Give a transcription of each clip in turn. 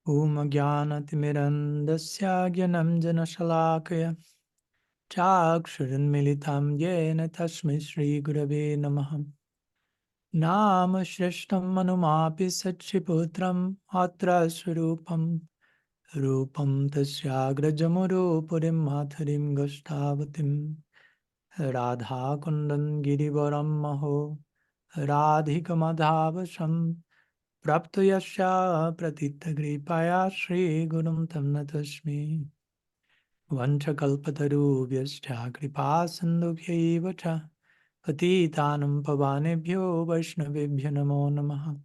Om Jnanatimirandasya Gyanam Janashalakaya Chakshuranmilitam Yena Tasmai Shri Gurave Namaha Nama Shrishtam Manumapi Satchiputram Atra Swarupam Rupam Tasyagrajamuru Purim Matharim Goshtavatim Radha Kundan Girivaram Maho Radhika Madhavasam Prapto Yasha Pratita Gripaya Shri Gurum Tam Natasmi Vanchakalpatarubhyascha Kripa Sandubhyaiva cha Patitanam Pavanebhyo Vaishnavebhyo Namo Namaha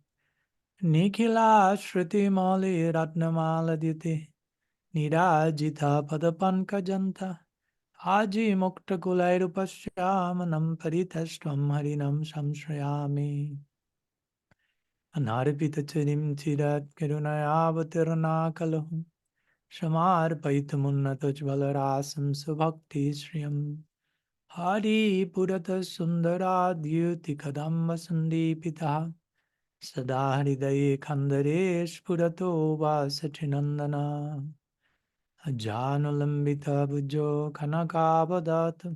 Nikhila Shruti Mali Ratnamaladhyate Nirajita Padapankajanta Aji Mukta Kulairupashyamanam Paritashvam Harinam Samshrayami Anarpitacharim Chirat Karunayavatirna Kalahum Shamarpaitumunnatajvalarasam Subhakti Shriyam Hari Purata Sundaradhyuti Kadamba Sandipita Sada Hridaye Khandare Spurato Vasachinandana Ajanulambita Bhujo Kanakavadat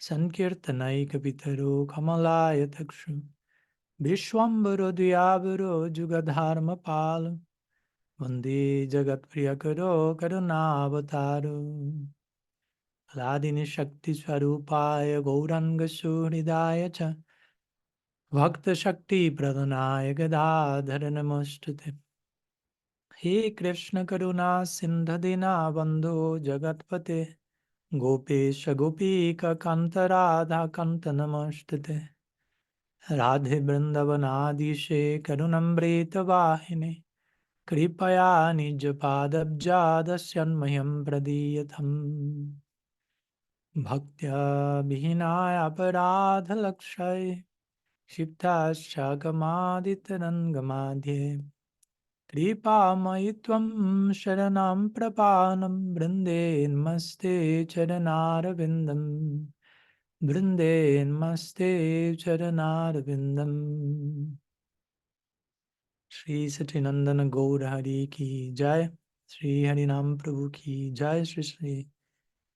Sankirtanaika Pitaro Kamalaya Takshu Vishwambaro Diyavaro Jugadharma Pala Vande Jagat Priyakaro Karunavataru Ladini Shakti Swarupaya Gauranga Suhridaya Cha Bhakta Shakti Pradhanaya Gadadhara Namostute He Krishna Karuna Sindhadina Bandhu Jagatpate Gopesha Gopika Kanta Radha Kanta Namostute Radhe Vrindavanadishe Karunamrita Vahine Kripaya Nijpadabjadasyanmayam pradiyatham Bhaktya Vihinaya Aparadhalakshay Shiptaschakamaditanangamadhye Kripa Mayitvam Sharanam Prapanam Brinde Maste Charanarvindam Brinde Maste Charanarvindam Shri Satinandana Gaur Hari Ki Jai, Shri Harinam Prabhu Ki Jai, Shri Shri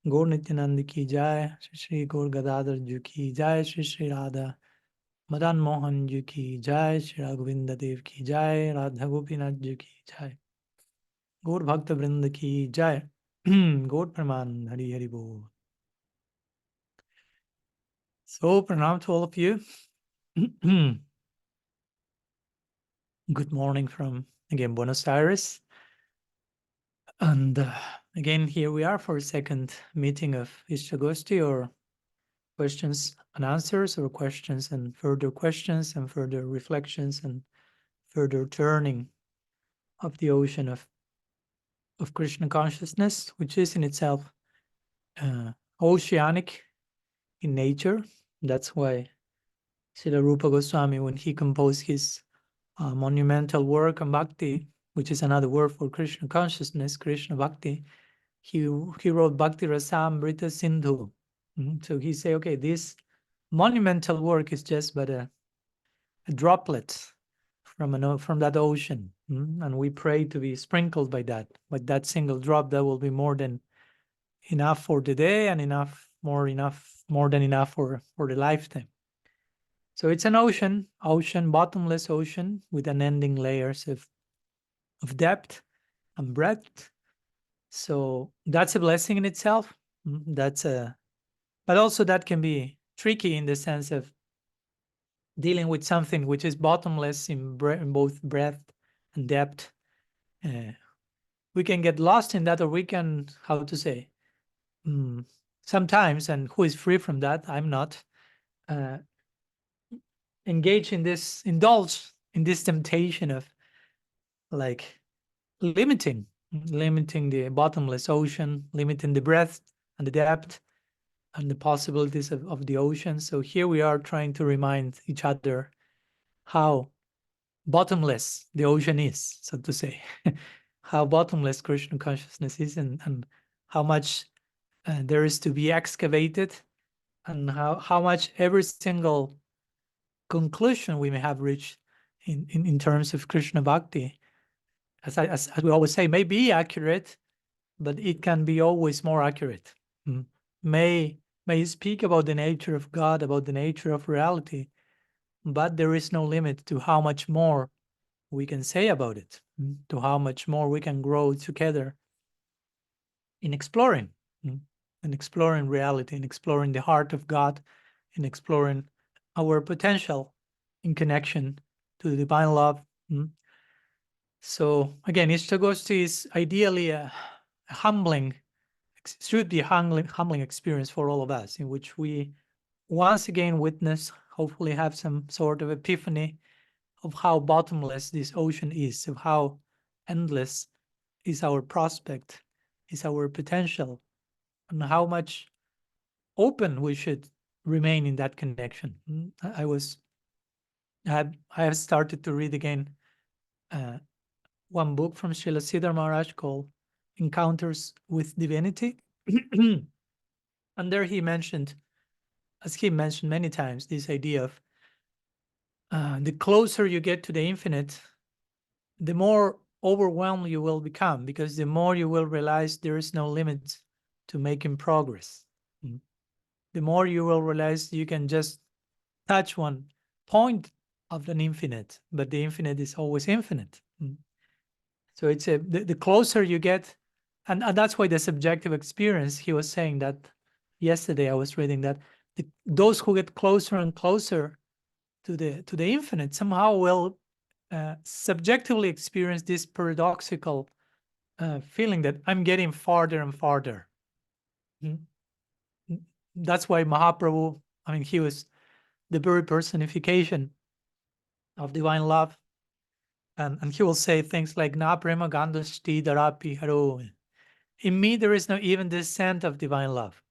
Gaur Nityanand Ki Jai, Shri Shri Gaur Gadadhar Ji Ki Jai, Shri Shri Radha Madan Mohan Ji Ki Jai, Shri Raghuvinda Dev Ki Jai, Radha Gopinath Ji Ki Jai, Gaur Bhakta Vrinda Ki Jai, Gaur Praman Hari Hari Bol. So, pranam to all of you. Good morning from, again, Buenos Aires. And again, here we are for a second meeting of ISTAGOSTHI, or questions and answers, or questions and further reflections and further turning of the ocean of Krishna consciousness, which is in itself oceanic in nature. That's why Srila Rupa Goswami, when he composed his monumental work on Bhakti, which is another word for Krishna consciousness, Krishna Bhakti, he wrote Bhakti Rasamrita Sindhu. So he said, okay, this monumental work is just but a droplet from that ocean, and we pray to be sprinkled by that single drop. That will be more than enough for the day, and more than enough for the lifetime. So it's an ocean, bottomless ocean with unending layers of depth and breadth. So that's a blessing in itself. But also that can be tricky in the sense of dealing with something which is bottomless in both breadth and depth. We can get lost in that, or we can, how to say, sometimes, and who is free from that? I'm not. Indulge in this temptation of like limiting the bottomless ocean, limiting the breadth and the depth and the possibilities of the ocean. So here we are trying to remind each other how bottomless the ocean is, so to say, how bottomless Krishna consciousness is, and how much there is to be excavated, and how much every single conclusion we may have reached in terms of Krishna Bhakti as we always say, may be accurate, but it can be always more accurate. May speak about the nature of God, about the nature of reality, but there is no limit to how much more we can say about it, to how much more we can grow together in exploring, in exploring reality, in exploring the heart of God, in exploring our potential in connection to the divine love. So again, ISTAGOSTHI is ideally a humbling, should be a humbling experience for all of us, in which we once again witness, hopefully have some sort of epiphany of how bottomless this ocean is, of how endless is our prospect, is our potential, and how much open we should remain in that connection. I have started to read again one book from Srila Siddhar Maharaj called Encounters with Divinity. And there he mentioned, as he mentioned many times, this idea of the closer you get to the infinite, the more overwhelmed you will become, because the more you will realize there is no limit to making progress. The more you will realize you can just touch one point of an infinite, but the infinite is always infinite. So it's the closer you get, and that's why the subjective experience, he was saying that yesterday I was reading that those who get closer and closer to the infinite somehow will subjectively experience this paradoxical feeling that I'm getting farther and farther. That's why Mahaprabhu, I mean, he was the very personification of divine love. And he will say things like, Na prema gandhasti darapi haro. In me, there is no even the scent of divine love.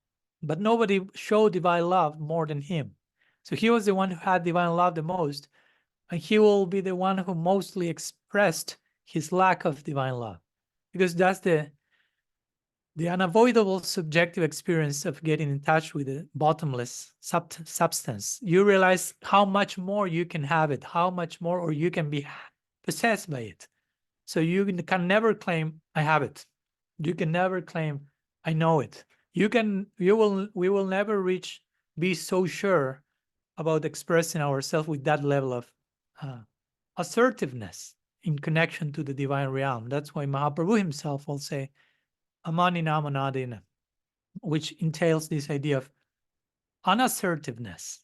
But nobody showed divine love more than him. So he was the one who had divine love the most. And he will be the one who mostly expressed his lack of divine love. Because that's the unavoidable subjective experience of getting in touch with the bottomless substance. You realize how much more you can have it, how much more, or you can be possessed by it. So you can never claim, I have it. You can never claim, I know it. We will never be so sure about expressing ourselves with that level of assertiveness in connection to the divine realm. That's why Mahaprabhu himself will say, Amanina manadina, which entails this idea of unassertiveness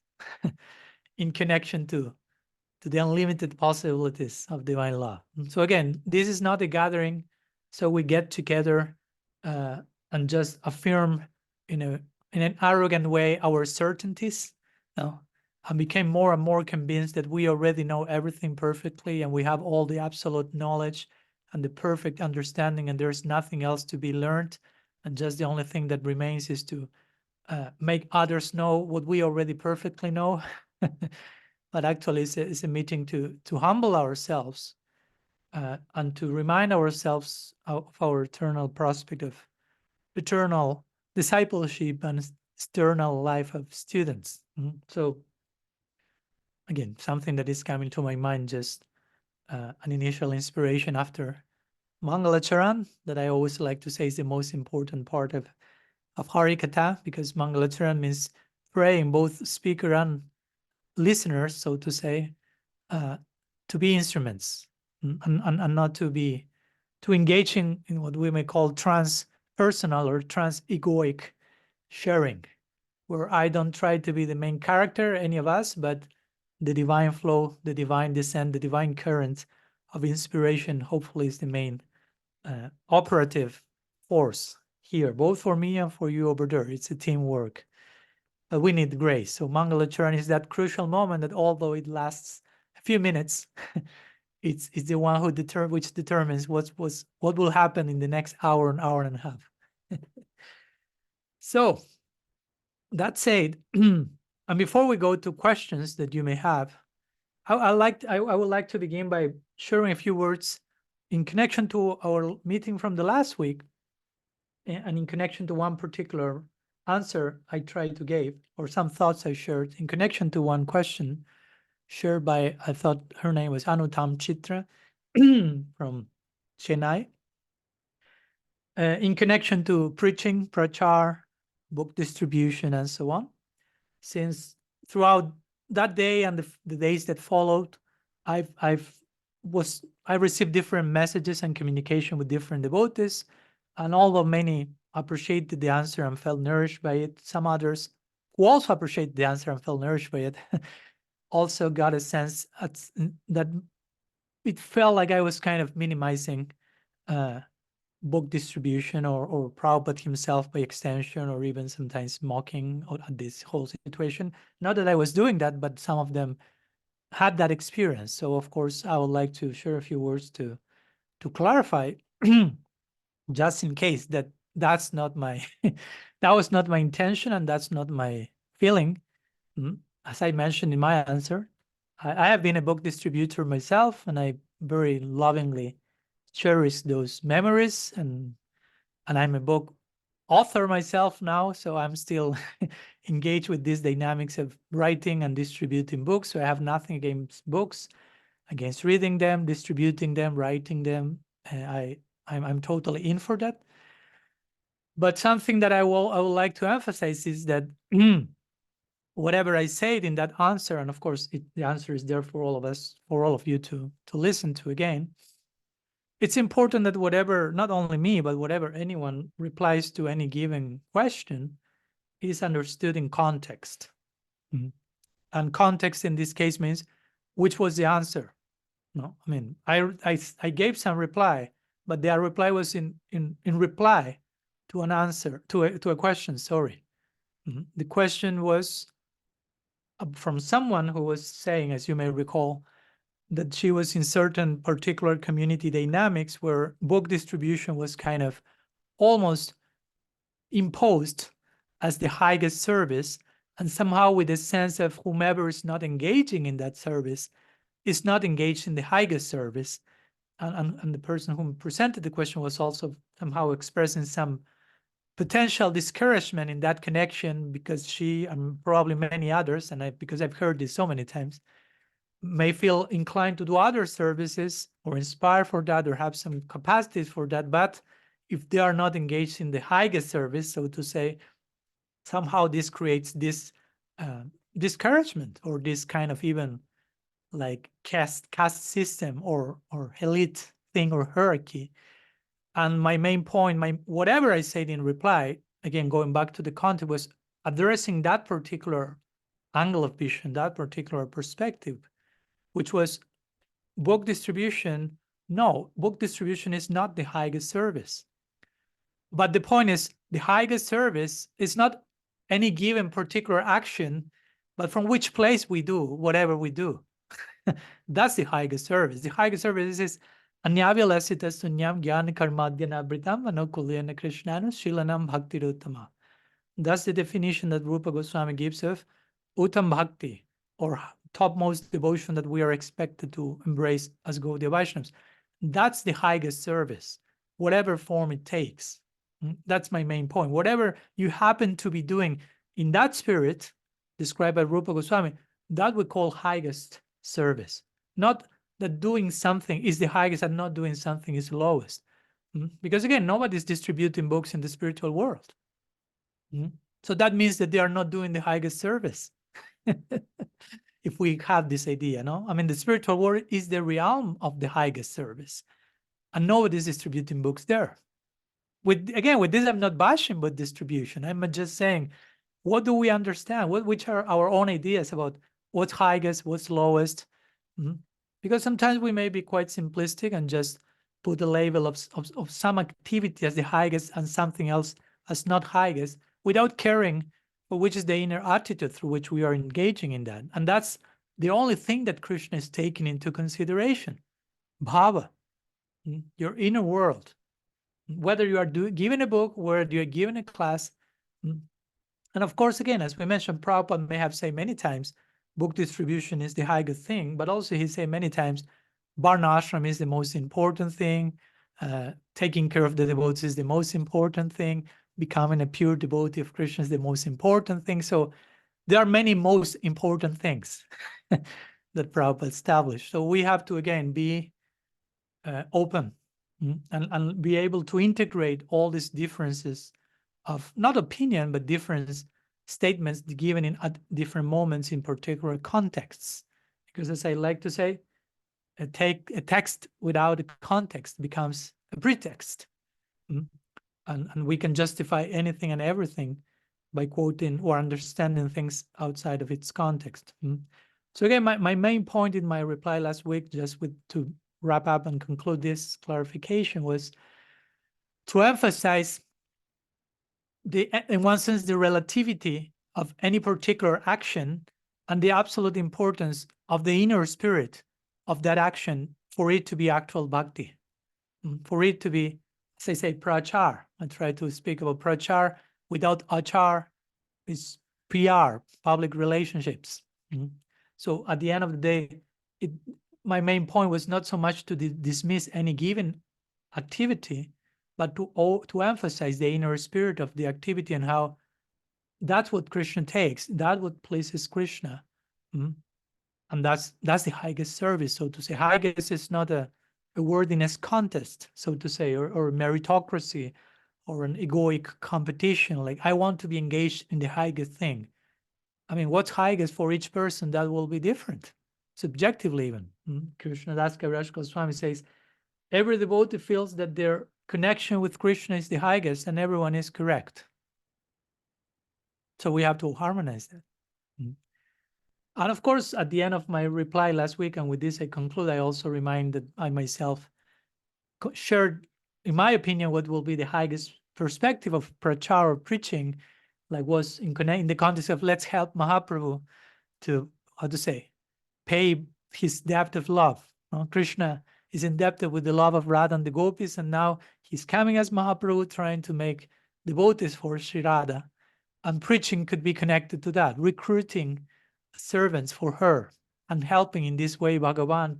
in connection to the unlimited possibilities of divine love. So again, this is not a gathering so we get together and just affirm in an arrogant way our certainties. No, I became more and more convinced that we already know everything perfectly and we have all the absolute knowledge and the perfect understanding, and there's nothing else to be learned, and just the only thing that remains is to make others know what we already perfectly know. But actually it's a meeting to humble ourselves and to remind ourselves of our eternal prospect of eternal discipleship and eternal life of students. So again, something that is coming to my mind, just an initial inspiration after Mangalacharan, that I always like to say is the most important part of Harikatha, because Mangalacharan means praying, both speaker and listeners, so to say, to be instruments and not to engage in what we may call transpersonal or trans-egoic sharing, where I don't try to be the main character, any of us, but the divine flow, the divine descent, the divine current of inspiration, hopefully is the main operative force here, both for me and for you over there. It's a teamwork. But we need grace. So Mangalacharan is that crucial moment that, although it lasts a few minutes, it's the one which determines what will happen in the next hour and a half. So that said, and before we go to questions that you may have, I would like to begin by sharing a few words in connection to our meeting from the last week, and in connection to one particular answer I tried to give, or some thoughts I shared in connection to one question shared by, I thought her name was Anutam Chitra from Chennai, in connection to preaching, prachar, book distribution, and so on. Since throughout that day and the days that followed, I received different messages and communication with different devotees, and although many appreciated the answer and felt nourished by it, some others who also appreciated the answer and felt nourished by it also got a sense that it felt like I was kind of minimizing book distribution or Prabhupada himself by extension, or even sometimes mocking at this whole situation. Not that I was doing that, but some of them had that experience. So of course, I would like to share a few words to clarify, just in case that's not my, that was not my intention and that's not my feeling. As I mentioned in my answer, I have been a book distributor myself, and I very lovingly cherish those memories, and I'm a book author myself now, so I'm still engaged with these dynamics of writing and distributing books. So I have nothing against books, against reading them, distributing them, writing them. I'm totally in for that. But something that I would like to emphasize is that whatever I said in that answer, and of course the answer is there for all of us, for all of you to listen to again. It's important that whatever, not only me, but whatever anyone replies to any given question is understood in context. And context in this case means, which was the answer? No, I mean, I gave some reply, but their reply was in reply to an answer, to a question, sorry. The question was from someone who was saying, as you may recall, that she was in certain particular community dynamics where book distribution was kind of almost imposed as the highest service, and somehow with a sense of whomever is not engaging in that service is not engaged in the highest service. And the person who presented the question was also somehow expressing some potential discouragement in that connection, because she, and probably many others, and because I've heard this so many times, may feel inclined to do other services or inspired for that or have some capacities for that. But if they are not engaged in the highest service, so to say, somehow this creates this discouragement, or this kind of even like caste system or elite thing or hierarchy. And my main point, whatever I said in reply, again, going back to the content, was addressing that particular angle of vision, that particular perspective, which was book distribution. No, book distribution is not the highest service. But the point is, the highest service is not any given particular action, but from which place we do whatever we do. That's the highest service. The highest service is Anyavyalesita sunyam jnana karmadhyanabritam anukulyana krishnanu shilanam bhaktiruttama. That's the definition that Rupa Goswami gives of Uttam Bhakti, or topmost devotion that we are expected to embrace as Gaudiya Vaishnavas. That's the highest service, whatever form it takes. That's my main point. Whatever you happen to be doing in that spirit described by Rupa Goswami, that we call highest service. Not that doing something is the highest and not doing something is the lowest. Because again, nobody's distributing books in the spiritual world. So that means that they are not doing the highest service. If we have this idea, no? I mean, the spiritual world is the realm of the highest service, and nobody's distributing books there. With this, I'm not bashing book distribution. I'm just saying, what do we understand? Which are our own ideas about what's highest, what's lowest? Because sometimes we may be quite simplistic and just put a label of some activity as the highest and something else as not highest, without caring for which is the inner attitude through which we are engaging in that. And that's the only thing that Krishna is taking into consideration. Bhava, your inner world. Whether you are given a book, whether you're given a class. And of course, again, as we mentioned, Prabhupada may have said many times, book distribution is the highest thing, but also he said many times, Varna ashram is the most important thing. Taking care of the devotees is the most important thing. Becoming a pure devotee of Krishna is the most important thing. So there are many most important things that Prabhupada established. So we have to, again, be open and be able to integrate all these differences of not opinion, but different statements given in at different moments in particular contexts. Because as I like to say, a text without a context becomes a pretext. And we can justify anything and everything by quoting or understanding things outside of its context. So again, my main point in my reply last week, just to wrap up and conclude this clarification, was to emphasize in one sense, the relativity of any particular action and the absolute importance of the inner spirit of that action for it to be actual bhakti, for it to be, as I say, prachar. I try to speak about prachar. Without achar is PR, public relationships. So at the end of the day, my main point was not so much to dismiss any given activity, but to emphasize the inner spirit of the activity and how that's what Krishna takes, that's what pleases Krishna. And that's the highest service, so to say. Highest is not a worthiness contest, so to say, or meritocracy, or an egoic competition, like I want to be engaged in the highest thing. I mean, what's highest for each person, that will be different, subjectively even. Krishna Das Kaviraj Goswami says, every devotee feels that their connection with Krishna is the highest and everyone is correct. So we have to harmonize that. And of course, at the end of my reply last week, and with this I conclude, I also remind that I myself shared, in my opinion, what will be the highest perspective of prachar or preaching, like was in the context of let's help Mahaprabhu to, how to say, pay his debt of love. Krishna is indebted with the love of Radha and the gopis, and now he's coming as Mahaprabhu trying to make devotees for Sri Radha. And preaching could be connected to that, recruiting servants for her and helping in this way Bhagavan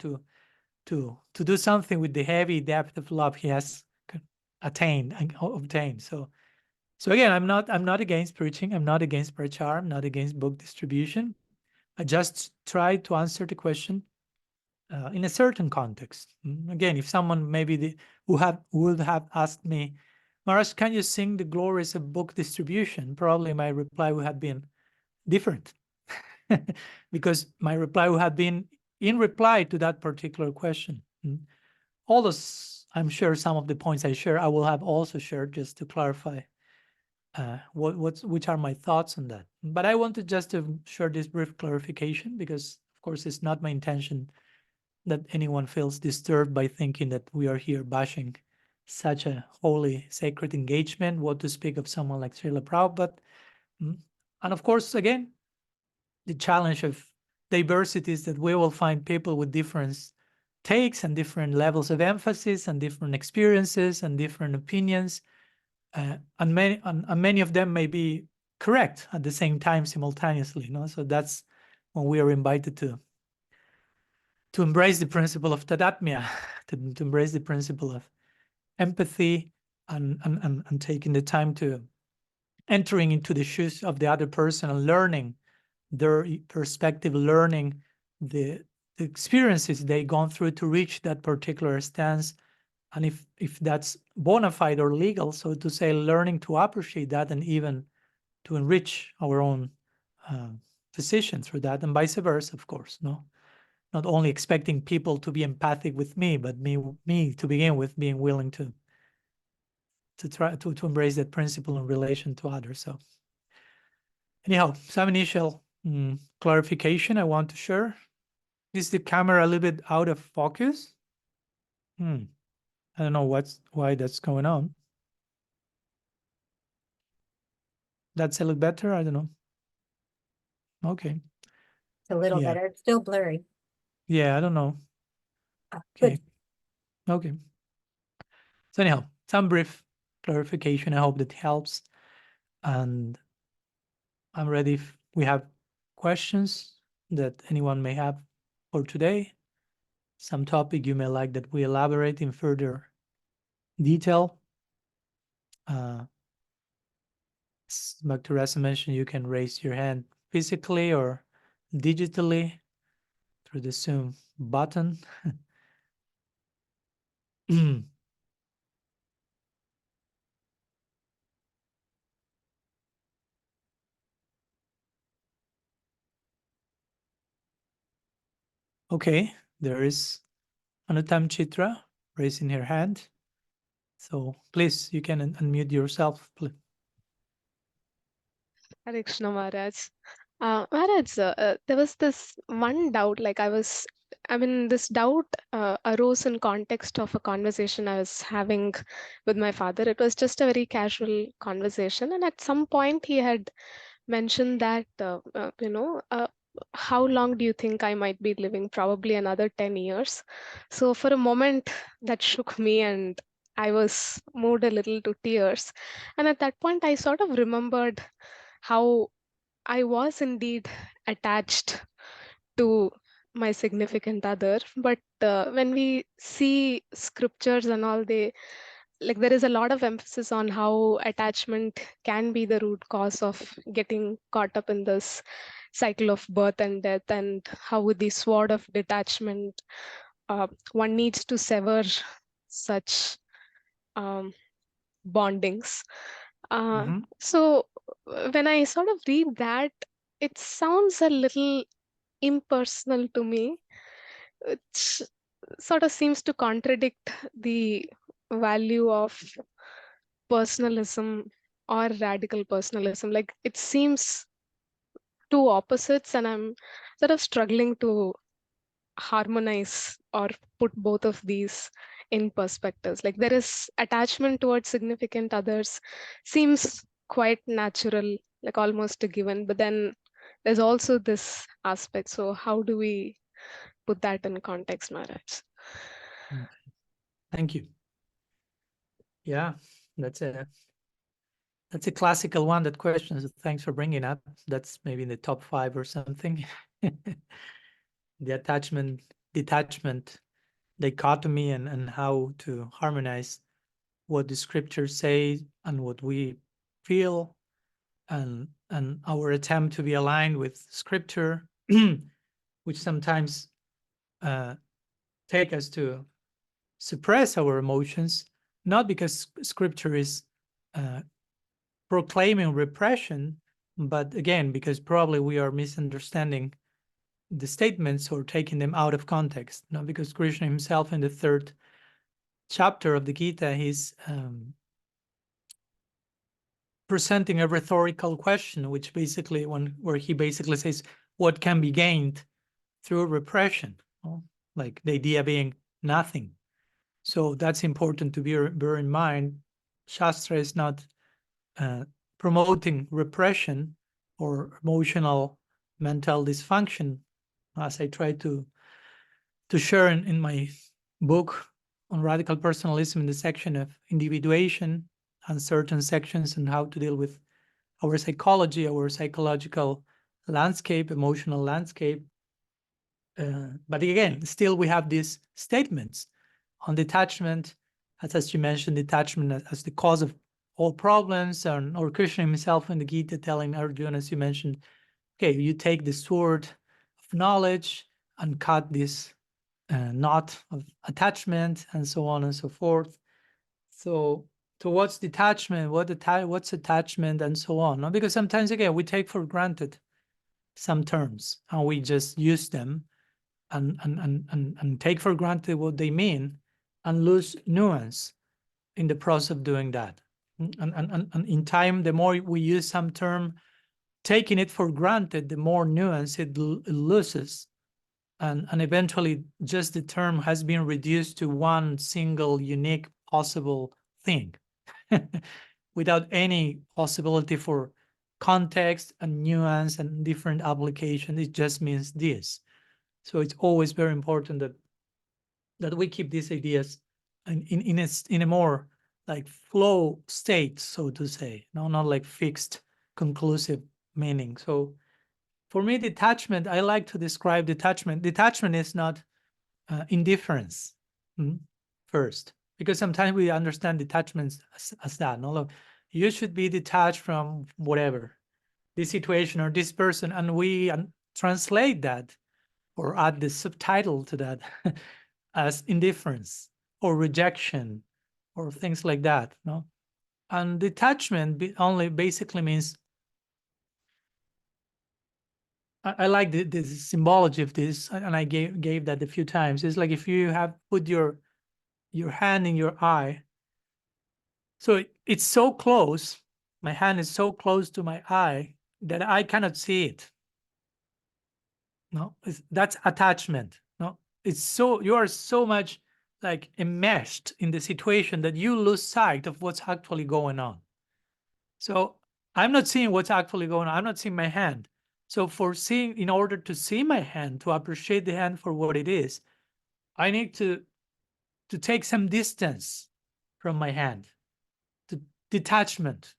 to do something with the heavy depth of love he has attained and obtained. So again, I'm not against preaching. I'm not against prachar. I'm not against book distribution. I just try to answer the question in a certain context. Again, if someone maybe would have asked me, Maharaj, can you sing the glories of book distribution? Probably my reply would have been different, because my reply would have been in reply to that particular question. All those, I'm sure some of the points I share, I will have also shared just to clarify which are my thoughts on that. But I wanted just to share this brief clarification because, of course, it's not my intention that anyone feels disturbed by thinking that we are here bashing such a holy, sacred engagement, what to speak of someone like Srila Prabhupada. And of course, again, the challenge of diversity is that we will find people with different takes and different levels of emphasis and different experiences and different opinions. And many of them may be correct at the same time simultaneously. So that's when we are invited to embrace the principle of Tadatmya, to embrace the principle of empathy and taking the time to entering into the shoes of the other person and learning their perspective, learning the experiences they've gone through to reach that particular stance. And if that's bona fide or legal, so to say, learning to appreciate that and even to enrich our own position through that, and vice versa, of course. Not only expecting people to be empathic with me, but me to begin with being willing to try to embrace that principle in relation to others. So anyhow, some initial clarification I want to share. Is the camera a little bit out of focus? I don't know why that's going on. That's a little better? I don't know. Okay. It's a little better. It's still blurry. Yeah, I don't know. Okay. Okay. So anyhow, some brief clarification. I hope that helps. And I'm ready if we have questions that anyone may have for today. Some topic you may like that we elaborate in further detail. But Teresa mentioned you can raise your hand physically or digitally through the Zoom button. Okay, there is Anutam Chitra raising her hand. So please, you can unmute yourself. Hare Krishna Maharaj. Maharaj, there was this one doubt, this doubt arose in context of a conversation I was having with my father. It was just a very casual conversation, and at some point he had mentioned that, how long do you think I might be living? Probably another 10 years. So for a moment, that shook me, and I was moved a little to tears. And at that point, I sort of remembered how I was indeed attached to my significant other. But when we see scriptures and all, there is a lot of emphasis on how attachment can be the root cause of getting caught up in this cycle of birth and death, and how with the sword of detachment, one needs to sever such um, bondings. So when I sort of read that, it sounds a little impersonal to me, which sort of seems to contradict the value of personalism or radical personalism. Like it seems two opposites, and I'm sort of struggling to harmonize or put both of these in perspectives. Like there is attachment towards significant others, seems quite natural, like almost a given, but then there's also this aspect. So how do we put that in context, Maharaj? Thank you. Yeah, that's a classical one, that question. So thanks for bringing up. That's maybe in the top 5 or something. The attachment, detachment, dichotomy, and how to harmonize what the scriptures say and what we feel, and our attempt to be aligned with scripture, which sometimes take us to suppress our emotions, not because scripture is proclaiming repression, but again, because probably we are misunderstanding the statements or taking them out of context. Not because Krishna himself in the 3rd chapter of the Gita, he's presenting a rhetorical question, which basically where he basically says, what can be gained through repression? Well, like the idea being nothing. So that's important to bear in mind. Shastra is not promoting repression or emotional mental dysfunction, as I try to share in my book on radical personalism, in the section of individuation and certain sections on how to deal with our psychology, our psychological landscape, emotional landscape. But again, still we have these statements on detachment, as you mentioned, detachment as the cause of all problems, or Krishna himself in the Gita telling Arjuna, as you mentioned, okay, you take the sword of knowledge and cut this knot of attachment, and so on and so forth. So towards detachment, what's attachment, and so on. No? Because sometimes, again, we take for granted some terms and we just use them and take for granted what they mean and lose nuance in the process of doing that. And in time, the more we use some term, taking it for granted, the more nuance it loses. And eventually just the term has been reduced to one single unique possible thing without any possibility for context and nuance and different application. It just means this. So it's always very important that we keep these ideas in a more like flow state, so to say, not like fixed conclusive meaning. So for me, detachment, I like to describe detachment. Detachment is not indifference first, because sometimes we understand detachments as that. No, you should be detached from whatever, this situation or this person, and we translate that or add the subtitle to that as indifference or rejection or things like that. No, and detachment only basically means I like the symbology of this, and I gave that a few times. It's like if you have put your hand in your eye, so it's so close, my hand is so close to my eye that I cannot see it. No, that's attachment. No, it's so, you are so much like enmeshed in the situation that you lose sight of what's actually going on. So I'm not seeing what's actually going on. I'm not seeing my hand. So in order to see my hand, to appreciate the hand for what it is, I need to take some distance from my hand. Detachment.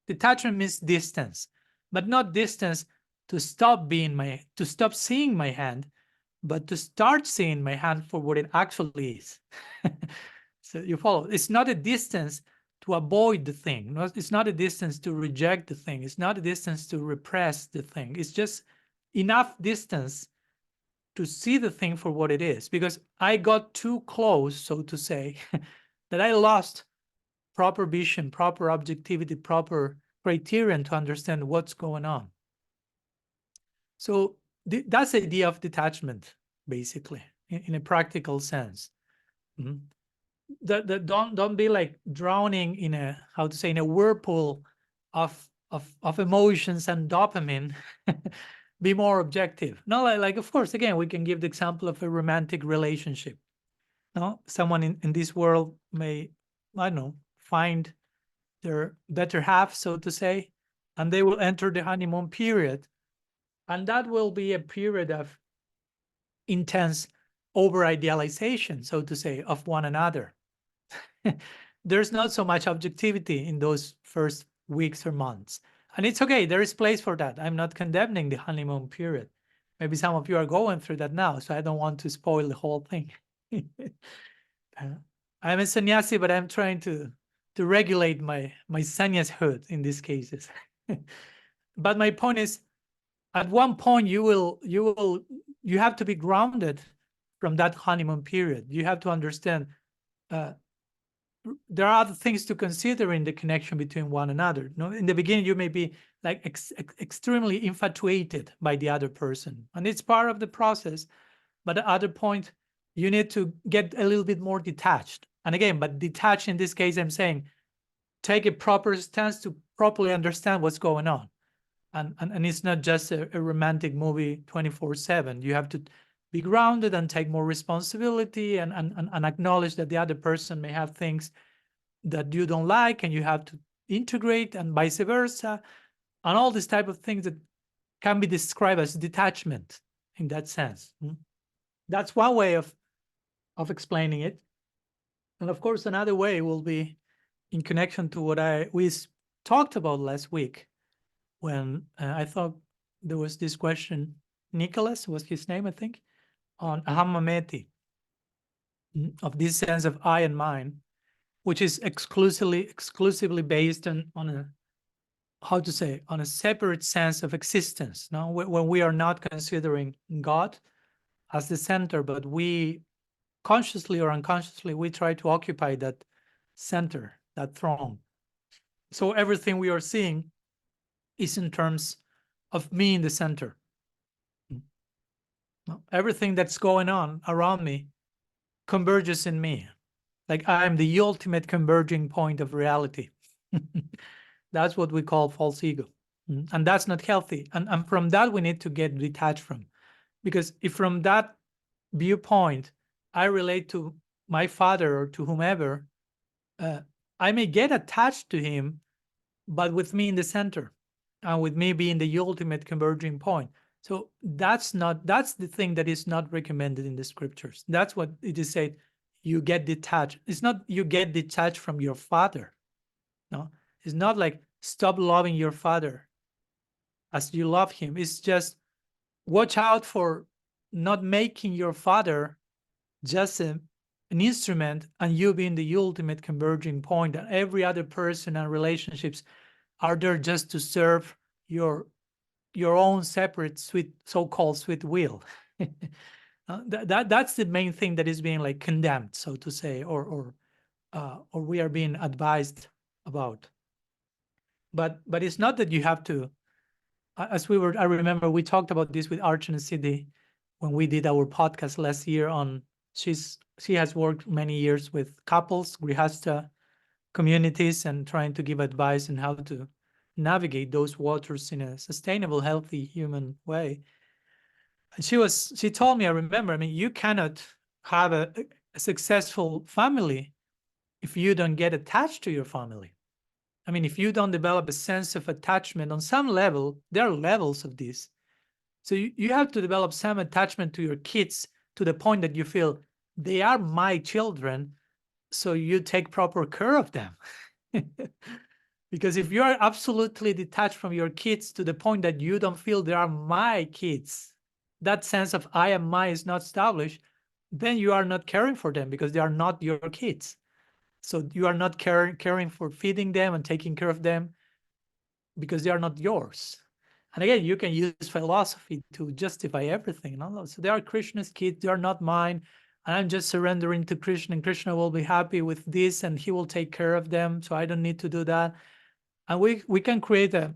Detachment means distance, but not distance to stop seeing my hand, but to start seeing my hand for what it actually is. So you follow. It's not a distance to avoid the thing. It's not a distance to reject the thing. It's not a distance to repress the thing. It's just enough distance to see the thing for what it is, because I got too close, so to say, that I lost proper vision, proper objectivity, proper criterion to understand what's going on. So that's the idea of detachment, basically, in a practical sense. Don't be like drowning in a, how to say, in a whirlpool of emotions and dopamine. Be more objective. No, like of course, again, we can give the example of a romantic relationship. No, someone in this world may, I don't know, find their better half, so to say, and they will enter the honeymoon period, and that will be a period of intense over-idealization, so to say, of one another. There's not so much objectivity in those first weeks or months, and it's okay. There is place for that. I'm not condemning the honeymoon period. Maybe some of you are going through that now, so I don't want to spoil the whole thing. I'm a sannyasi, but I'm trying to regulate my sannyashood in these cases. But my point is, at one point you have to be grounded from that honeymoon period. You have to understand there are other things to consider in the connection between one another. No, in the beginning you may be like extremely infatuated by the other person, and it's part of the process. But at other point, you need to get a little bit more detached. And again, but detached in this case, I'm saying, take a proper stance to properly understand what's going on. And it's not just a romantic movie 24/7. You have to be grounded and take more responsibility and acknowledge that the other person may have things that you don't like, and you have to integrate, and vice versa, and all this type of things that can be described as detachment in that sense. That's one way of explaining it. And of course, another way will be in connection to what we talked about last week, when I thought there was this question, Nicholas was his name, I think, on ahamameti, of this sense of I and mine, which is exclusively based on a, how to say, on a separate sense of existence. No, when we are not considering God as the center, but we consciously or unconsciously, we try to occupy that center, that throne. So everything we are seeing is in terms of me in the center. Everything that's going on around me converges in me. Like I'm the ultimate converging point of reality. That's what we call false ego. And that's not healthy. And from that, we need to get detached from. Because if from that viewpoint, I relate to my father or to whomever, I may get attached to him, but with me in the center, and with me being the ultimate converging point. So that's the thing that is not recommended in the scriptures. That's what it is said, you get detached. It's not you get detached from your father. No, it's not like stop loving your father as you love him. It's just watch out for not making your father just an instrument and you being the ultimate converging point, and every other person and relationships are there just to serve your own separate so-called sweet will. That's the main thing that is being like condemned, so to say, or we are being advised about. But it's not that you have to as I remember we talked about this with Archana Siddhi when we did our podcast last year on, she has worked many years with couples, grihastha communities, and trying to give advice on how to navigate those waters in a sustainable, healthy human way. And she told me, I remember, I mean, you cannot have a successful family if you don't get attached to your family. I mean, if you don't develop a sense of attachment on some level, there are levels of this. So you have to develop some attachment to your kids to the point that you feel they are my children, so you take proper care of them. Because if you are absolutely detached from your kids to the point that you don't feel they are my kids, that sense of I am my is not established, then you are not caring for them because they are not your kids. So you are not caring for feeding them and taking care of them because they are not yours. And again, you can use philosophy to justify everything. No? So they are Krishna's kids, they are not mine. And I'm just surrendering to Krishna, and Krishna will be happy with this and he will take care of them. So I don't need to do that. And we can create a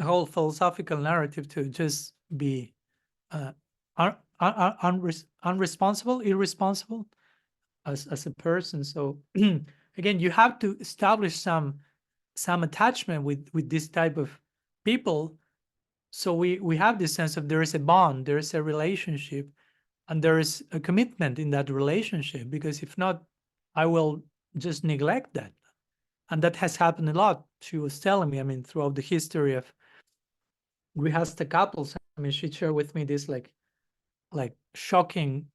whole philosophical narrative to just be unresponsible, irresponsible as a person. So again, you have to establish some attachment with this type of people. So we have this sense of there is a bond, there is a relationship, and there is a commitment in that relationship, because if not, I will just neglect that. And that has happened a lot. She was telling me, I mean, throughout the history of grihastha couples, I mean, she shared with me this like shocking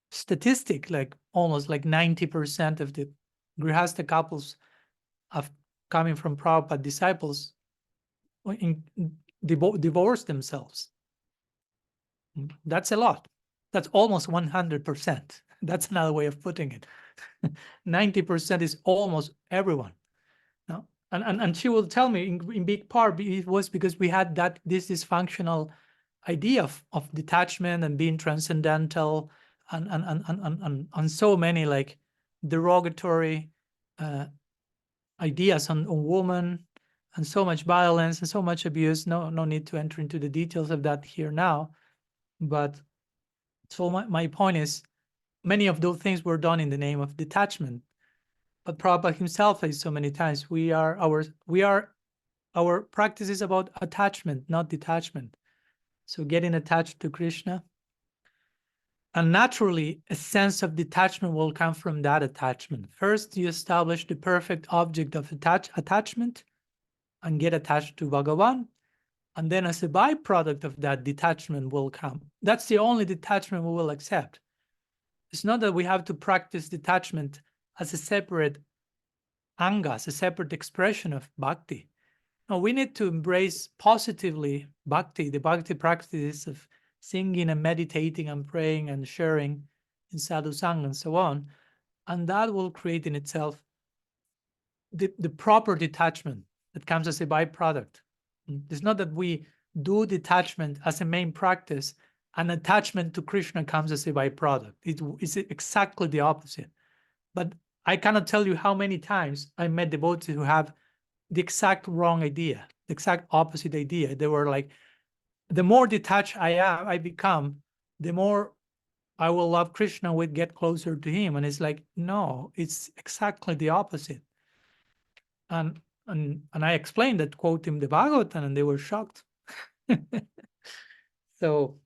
statistic, like almost like 90% of the grihastha couples coming from Prabhupada disciples divorce themselves. That's a lot. That's almost 100%. That's another way of putting it. 90% is almost everyone. No? And she will tell me in big part it was because we had this dysfunctional idea of detachment and being transcendental and so many like derogatory ideas on women, and so much violence and so much abuse. No need to enter into the details of that here now. But so my point is, many of those things were done in the name of detachment. But Prabhupada himself says so many times, our practice is about attachment, not detachment. So getting attached to Krishna. And naturally, a sense of detachment will come from that attachment. First, you establish the perfect object of attachment and get attached to Bhagavan. And then as a byproduct of that, detachment will come. That's the only detachment we will accept. It's not that we have to practice detachment as a separate anga, as a separate expression of bhakti. No, we need to embrace positively bhakti, the bhakti practices of singing and meditating and praying and sharing in sadhu sangha and so on. And that will create in itself the proper detachment that comes as a byproduct. It's not that we do detachment as a main practice and attachment to Krishna comes as a byproduct. It's exactly the opposite. But I cannot tell you how many times I met devotees who have the exact wrong idea, the exact opposite idea. They were like, the more detached I become, the more I will love Krishna, would get closer to him. And it's like, no, it's exactly the opposite. And I explained that, quoting the Bhagavatam, and they were shocked. So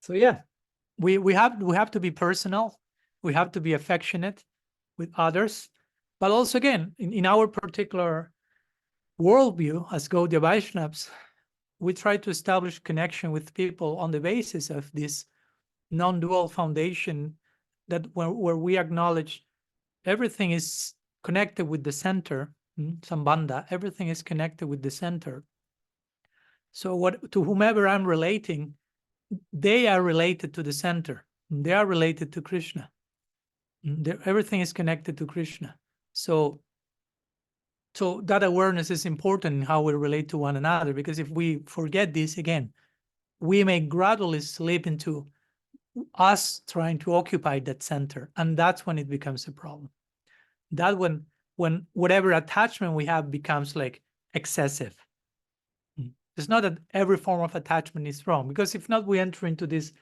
yeah, we have to be personal, we have to be affectionate with others, but also again in our particular worldview as Gaudiya Vaishnavas, we try to establish connection with people on the basis of this non-dual foundation, that where we acknowledge everything is connected with the center, sambandha, everything is connected with the center. So to whomever I'm relating, they are related to the center. They are related to Krishna. Everything is connected to Krishna. So that awareness is important in how we relate to one another, because if we forget this, again, we may gradually slip into us trying to occupy that center, and that's when it becomes a problem. That when whatever attachment we have becomes like excessive. It's not that every form of attachment is wrong, because if not, we enter into these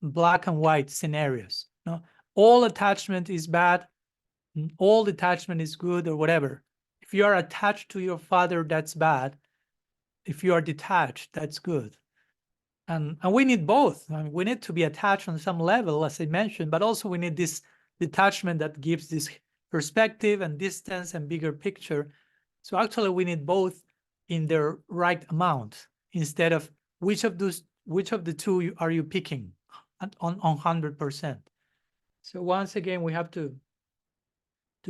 black and white scenarios. No, all attachment is bad, all detachment is good, or whatever. If you are attached to your father, that's bad. If you are detached, that's good. And we need both. I mean, we need to be attached on some level, as I mentioned, but also we need this detachment that gives this perspective and distance and bigger picture. So actually we need both in their right amount, instead of which of the two are you picking on 100%. So once again, we have to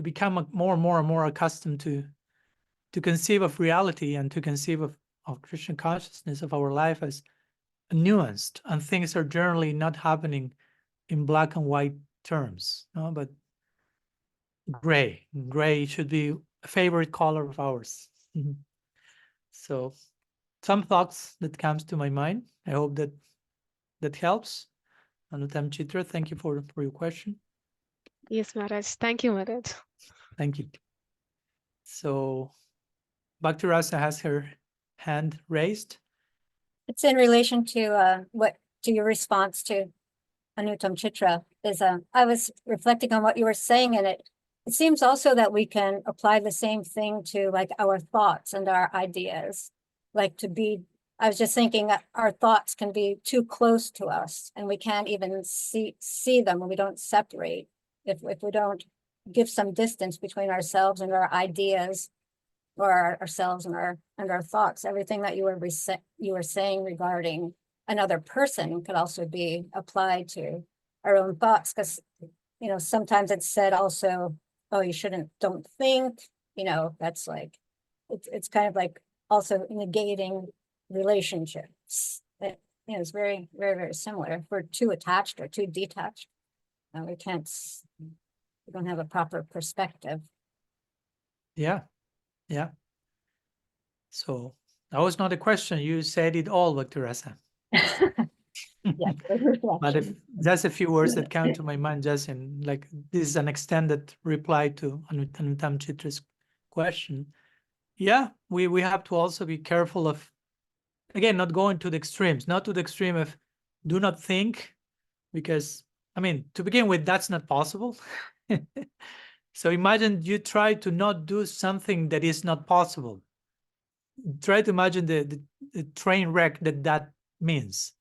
become more and more accustomed to conceive of reality and to conceive of Krishna consciousness, of our life, as nuanced, and things are generally not happening in black and white terms, no? But gray should be a favorite color of ours. So some thoughts that comes to my mind. I hope that helps. Anutam Chitra, thank you for your question. Yes, Maharaj. Thank you, Maharaj. Thank you. So Bhakti Rasa has her hand raised. It's in relation to your response to Anutam Chitra. I was reflecting on what you were saying, and it seems also that we can apply the same thing to like our thoughts and our ideas. I was just thinking that our thoughts can be too close to us, and we can't even see them, and we don't separate if we don't give some distance between ourselves and our ideas, or ourselves and our thoughts. Everything that you were saying regarding another person could also be applied to our own thoughts, because sometimes it's said also, oh, don't think, that's like, it's kind of like also negating relationships. It's very, very, very similar. If we're too attached or too detached, we don't have a proper perspective. Yeah. So that was not a question. You said it all, Bhakti Rasa. Yeah, but if just a few words that come to my mind, just in like, this is an extended reply to Anutam Chitra's question. Yeah, we have to also be careful of, again, not going to the extremes, not to the extreme of do not think, because, I mean, to begin with, that's not possible. So imagine you try to not do something that is not possible. Try to imagine the train wreck that means.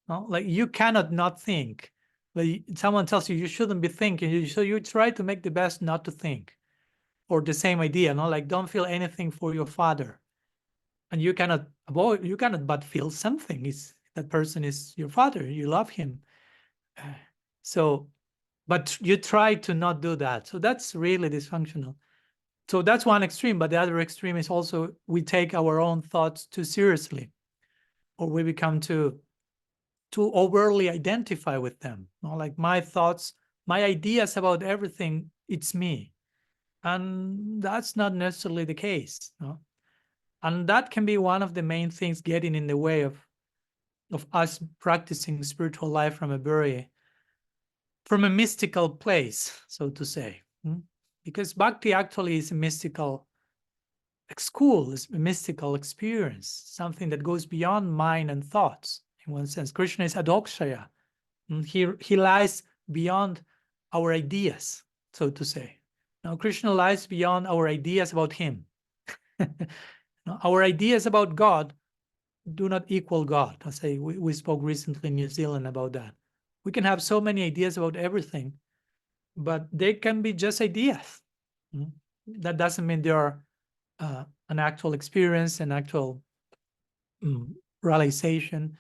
No? Like, you cannot not think. But someone tells you shouldn't be thinking, so you try to make the best not to think. Or the same idea, no? Like, don't feel anything for your father. And you cannot but feel something. That person is your father, you love him. But you try to not do that. So that's really dysfunctional. So that's one extreme, but the other extreme is also we take our own thoughts too seriously, or we become too overtly identify with them. Like, my thoughts, my ideas about everything, it's me. And that's not necessarily the case. And that can be one of the main things getting in the way of us practicing spiritual life from a mystical place, so to say. Because Bhakti actually is a mystical school, is a mystical experience, something that goes beyond mind and thoughts. In one sense, Krishna is adokshaya. He lies beyond our ideas, so to say. Now, Krishna lies beyond our ideas about him. Our ideas about God do not equal God. I say we spoke recently in New Zealand about that. We can have so many ideas about everything, but they can be just ideas. That doesn't mean they are an actual experience, an actual realization.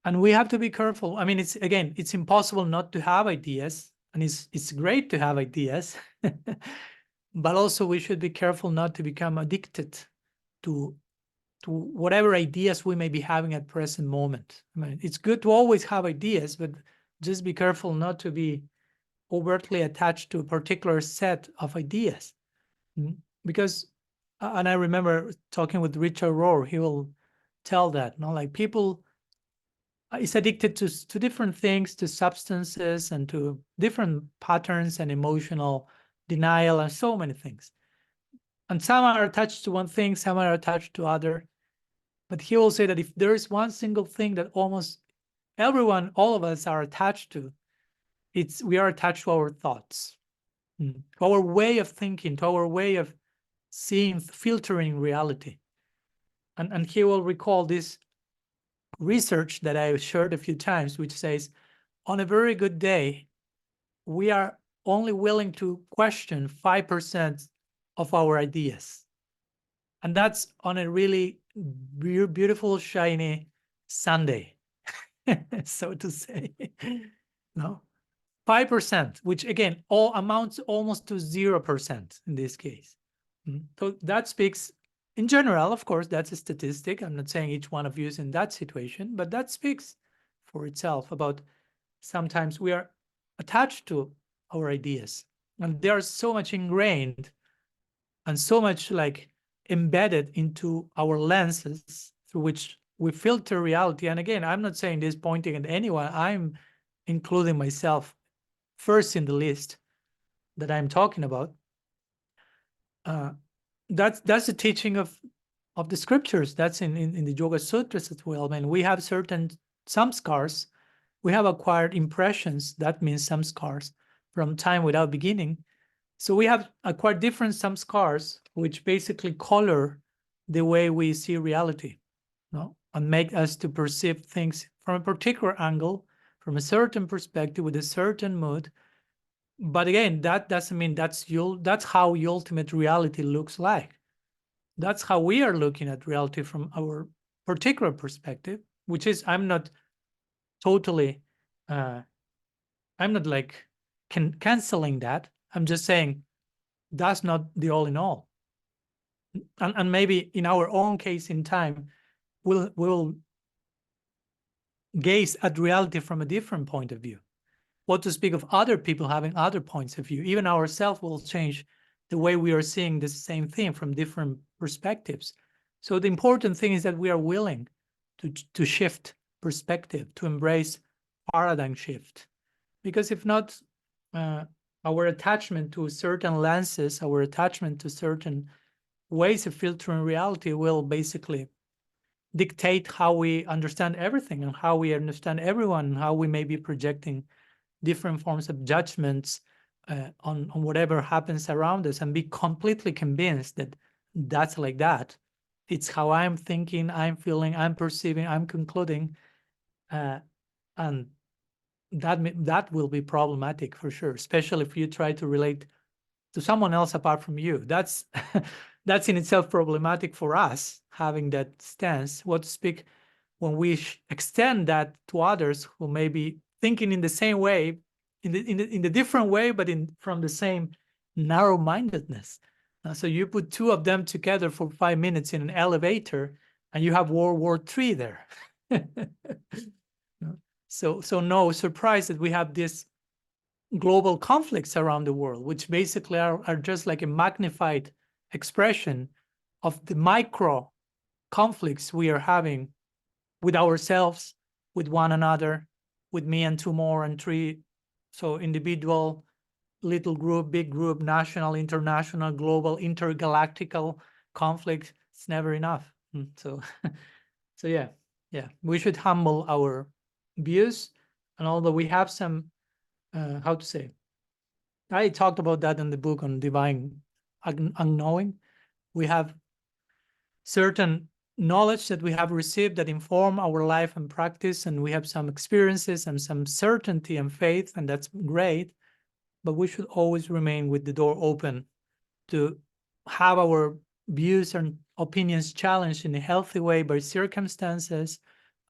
And we have to be careful. I mean, it's impossible not to have ideas, and it's great to have ideas, but also we should be careful not to become addicted to whatever ideas we may be having at present moment. I mean, it's good to always have ideas, but just be careful not to be overtly attached to a particular set of ideas. Because, and I remember talking with Richard Rohr, he will tell that, like, people is addicted to different things, to substances, and to different patterns and emotional denial and so many things. And some are attached to one thing, some are attached to other. But he will say that if there is one single thing that almost everyone, all of us are attached to, we are attached to our thoughts, to our way of thinking, to our way of seeing, filtering reality. And he will recall this research that I shared a few times, which says, on a very good day, we are only willing to question 5% of our ideas. And that's on a really beautiful, shiny Sunday, so to say. No, 5%, which again, all amounts almost to 0% in this case. So that speaks, in general, of course, that's a statistic. I'm not saying each one of you is in that situation, but that speaks for itself about sometimes we are attached to our ideas, and they are so much ingrained and so much like embedded into our lenses through which we filter reality. And again, I'm not saying this pointing at anyone. I'm including myself first in the list that I'm talking about. That's the teaching of the scriptures. That's in the Yoga Sutras as well. I mean, we have some scars. We have acquired impressions. That means some scars from time without beginning. So we have acquired different some scars, which basically color the way we see reality, and make us to perceive things from a particular angle, from a certain perspective, with a certain mood. But again, that doesn't mean that's how the ultimate reality looks like. That's how we are looking at reality from our particular perspective, which is, I'm not totally, I'm not like canceling that. I'm just saying that's not the all in all. And maybe in our own case in time, we'll gaze at reality from a different point of view. What to speak of other people having other points of view. Even ourselves will change the way we are seeing the same thing from different perspectives. So the important thing is that we are willing to shift perspective, to embrace paradigm shift. Because if not, our attachment to certain lenses, our attachment to certain ways of filtering reality will basically dictate how we understand everything and how we understand everyone, and how we may be projecting different forms of judgments on whatever happens around us, and be completely convinced that that's like that. It's how I'm thinking, I'm feeling, I'm perceiving, I'm concluding, and that will be problematic for sure, especially if you try to relate to someone else apart from you. That's that's in itself problematic for us, having that stance. What to speak when we extend that to others who may be thinking in the same way, in the different way, but from the same narrow-mindedness. So you put two of them together for 5 minutes in an elevator, and you have World War III there. So no surprise that we have these global conflicts around the world, which basically are just like a magnified expression of the micro conflicts we are having with ourselves, with one another, with me and two more and three. So individual, little group, big group, national, international, global, intergalactical conflict. It's never enough. So yeah, we should humble our views. And although we have some, how to say, I talked about that in the book on divine unknowing. We have certain knowledge that we have received that inform our life and practice, and we have some experiences and some certainty and faith, and that's great. But we should always remain with the door open to have our views and opinions challenged in a healthy way by circumstances,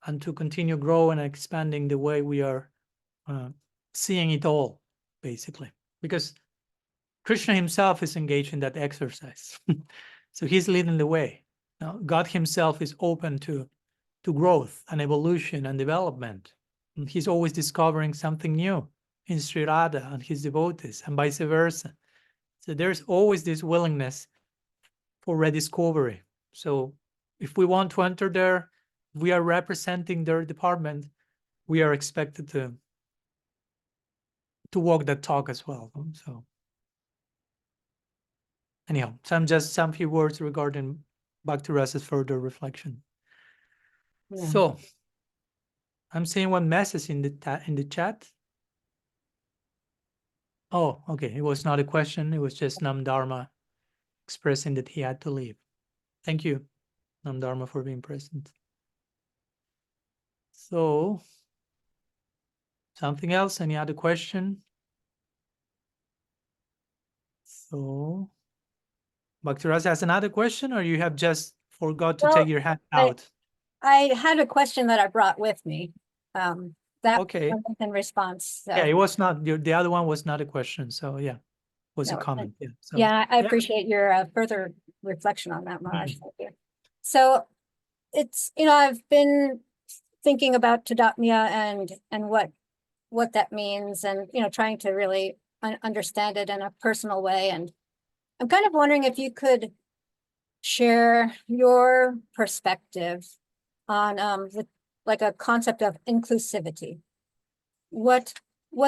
and to continue growing and expanding the way we are seeing it all, basically. Because Krishna himself is engaged in that exercise. So he's leading the way. Now, God himself is open to growth and evolution and development. And he's always discovering something new in Sri Radha and his devotees, and vice versa. So there's always this willingness for rediscovery. So if we want to enter there, we are representing their department, we are expected to walk that talk as well. So anyhow, some few words regarding Bhakti Rasa's further reflection. Yeah. So I'm seeing one message in the chat. Oh, okay. It was not a question. It was just Nam Dharma expressing that he had to leave. Thank you, Nam Dharma, for being present. So, something else? Any other question? So, Bhaktirasa has another question, or you have just forgot to Well, take your hand I- out? I had a question that I brought with me. That Okay. was in response. So, Yeah, it was not, the other one was not a question. So, yeah, was a No, comment. Yeah. So, yeah, I yeah. appreciate your further reflection on that, Maharaj. Thank you. So it's, I've been thinking about Tadatmya and what that means, and trying to really understand it in a personal way. And I'm kind of wondering if you could share your perspective on like a concept of inclusivity, what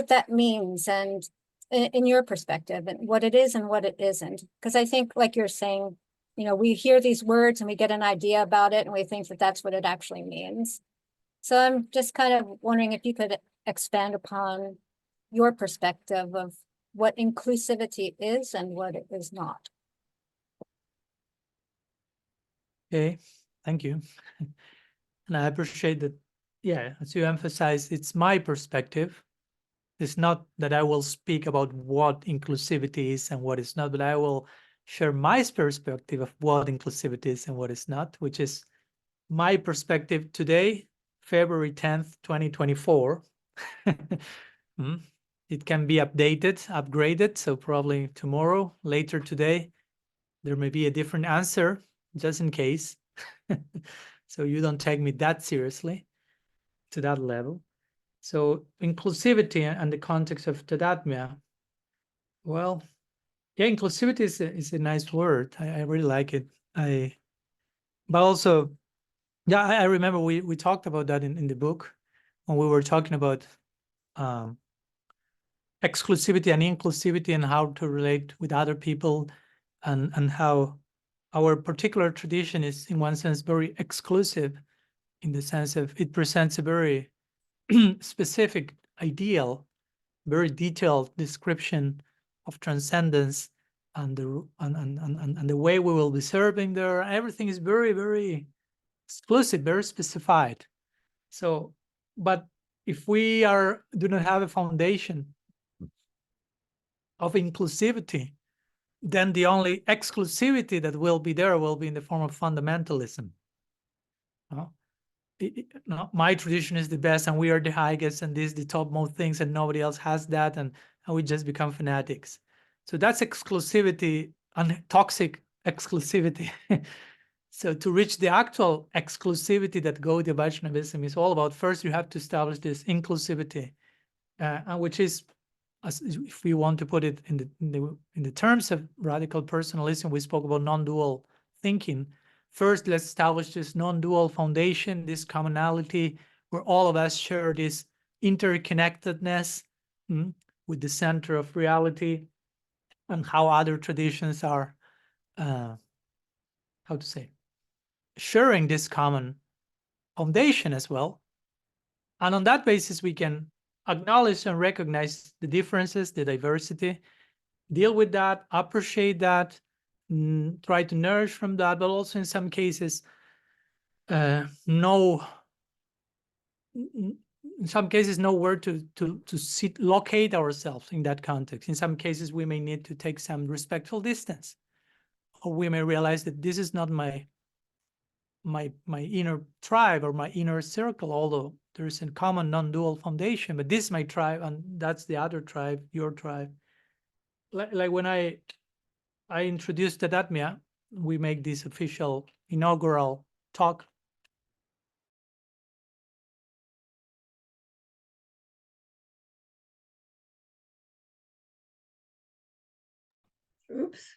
that means, and in your perspective, and what it is and what it isn't. Because I think, like you're saying, we hear these words and we get an idea about it and we think that that's what it actually means. So I'm just kind of wondering if you could expand upon your perspective of what inclusivity is and what it is not. Okay, thank you. And I appreciate that. Yeah, as you emphasize, it's my perspective. It's not that I will speak about what inclusivity is and what is not, but I will share my perspective of what inclusivity is and what is not, which is my perspective today, February 10th, 2024. It can be updated, upgraded. So probably tomorrow, later today, there may be a different answer, just in case. So you don't take me that seriously to that level. So inclusivity and the context of Tadatmya, well, yeah, inclusivity is a nice word. I really like it. But also, yeah, I remember we talked about that in the book when we were talking about exclusivity and inclusivity and how to relate with other people, and how our particular tradition is, in one sense, very exclusive, in the sense of it presents a very specific ideal, very detailed description of transcendence and the way we will be serving there. Everything is very, very exclusive, very specified. So, but if we do not have a foundation of inclusivity, then the only exclusivity that will be there will be in the form of fundamentalism. No, my tradition is the best and we are the highest and this is the topmost things and nobody else has that, and we just become fanatics. So that's exclusivity and toxic exclusivity. So to reach the actual exclusivity that Gaudiya Vaishnavism is all about, first you have to establish this inclusivity, which is, as if we want to put it in the terms of radical personalism, we spoke about non-dual thinking. First, let's establish this non-dual foundation, this commonality, where all of us share this interconnectedness with the center of reality, and how other traditions are, how to say, sharing this common foundation as well. And on that basis, we can acknowledge and recognize the differences, the diversity, deal with that, appreciate that, try to nourish from that, but also in some cases, know where to locate ourselves in that context. In some cases, we may need to take some respectful distance, or we may realize that this is not my inner tribe or my inner circle, although there is a common non-dual foundation, but this is my tribe and that's the other tribe, your tribe. Like when I introduced Tadatmya, we make this official inaugural talk. Oops.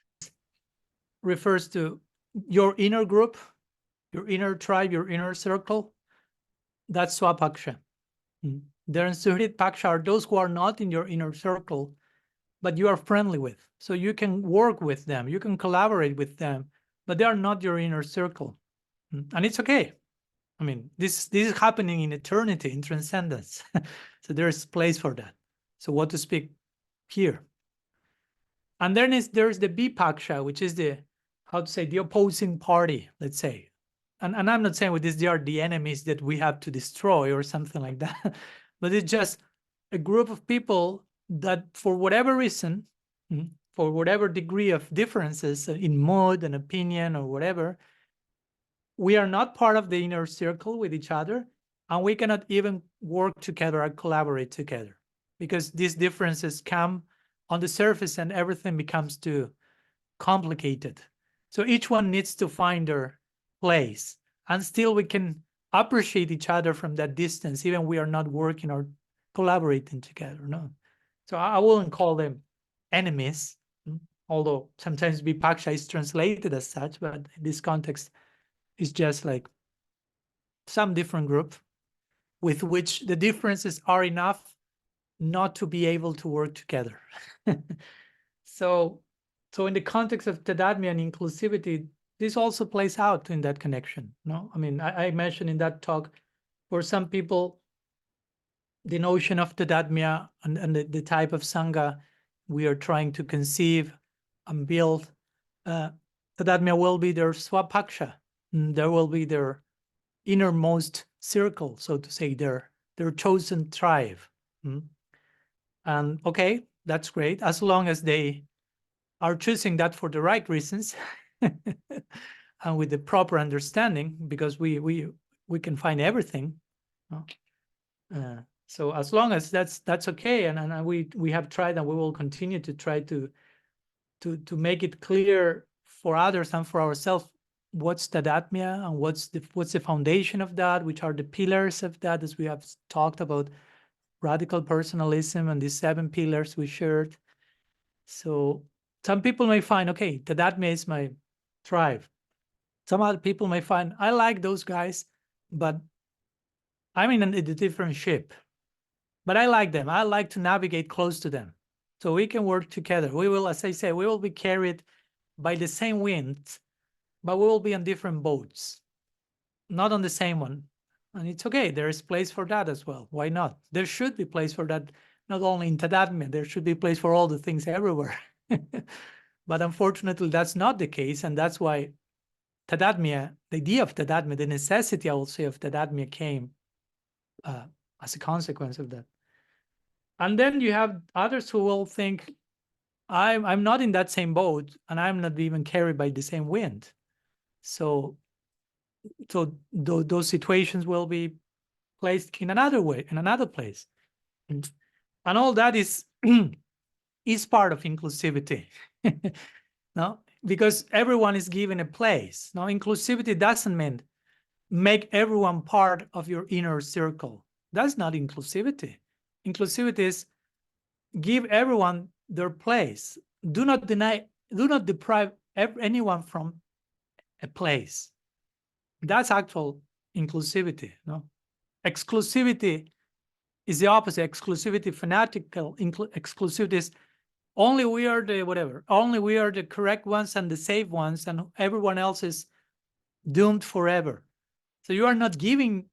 Refers to your inner group, your inner tribe, your inner circle. That's Swapaksha. Their Suhrit Paksha are those who are not in your inner circle, but you are friendly with. So you can work with them, you can collaborate with them, but they are not your inner circle. And it's okay. I mean, this is happening in eternity, in transcendence. So there's place for that. So what to speak here? And then there's the Vipaksha, which is the, how to say, the opposing party, let's say. And I'm not saying with this, they are the enemies that we have to destroy or something like that. But it's just a group of people that for whatever reason, for whatever degree of differences in mood and opinion or whatever, we are not part of the inner circle with each other, and we cannot even work together or collaborate together because these differences come on the surface and everything becomes too complicated. So each one needs to find their place, and still we can appreciate each other from that distance, even we are not working or collaborating together. No, so I wouldn't call them enemies, although sometimes Vipaksha is translated as such, but in this context, it's just like some different group with which the differences are enough not to be able to work together. So in the context of Tadatmya and inclusivity, this also plays out in that connection. No, I mean, I mentioned in that talk, for some people, the notion of Tadatmya and the type of Sangha we are trying to conceive and build, Tadatmya will be their swapaksha. There will be their innermost circle, so to say, their chosen tribe. And okay, that's great, as long as they are choosing that for the right reasons and with the proper understanding, because we can find everything. So as long as that's okay, and we have tried and we will continue to try to make it clear for others and for ourselves what's Tadatmya and what's the foundation of that, which are the pillars of that, as we have talked about radical personalism and these 7 pillars we shared. So some people may find, okay, Tadatmya is my tribe. Some other people may find, I like those guys, but I'm in a different ship. But I like them. I like to navigate close to them. So we can work together. We will, as I say, we will be carried by the same winds, but we will be on different boats, not on the same one. And it's okay. There is place for that as well. Why not? There should be place for that, not only in Tadatmya, there should be place for all the things everywhere. But unfortunately, that's not the case. And that's why Tadatmya, the idea of Tadatmya, the necessity, I will say, of Tadatmya came as a consequence of that. And then you have others who will think, I'm not in that same boat, and I'm not even carried by the same wind. So those situations will be placed in another way, in another place. And all that is part of inclusivity. No, because everyone is given a place. Now, inclusivity doesn't mean make everyone part of your inner circle. That's not inclusivity. Inclusivity is give everyone their place. Do not deprive anyone from a place. That's actual inclusivity. No, exclusivity is the opposite. Exclusivity, fanatical exclusivity is only we are the whatever. Only we are the correct ones and the safe ones, and everyone else is doomed forever. So you are not giving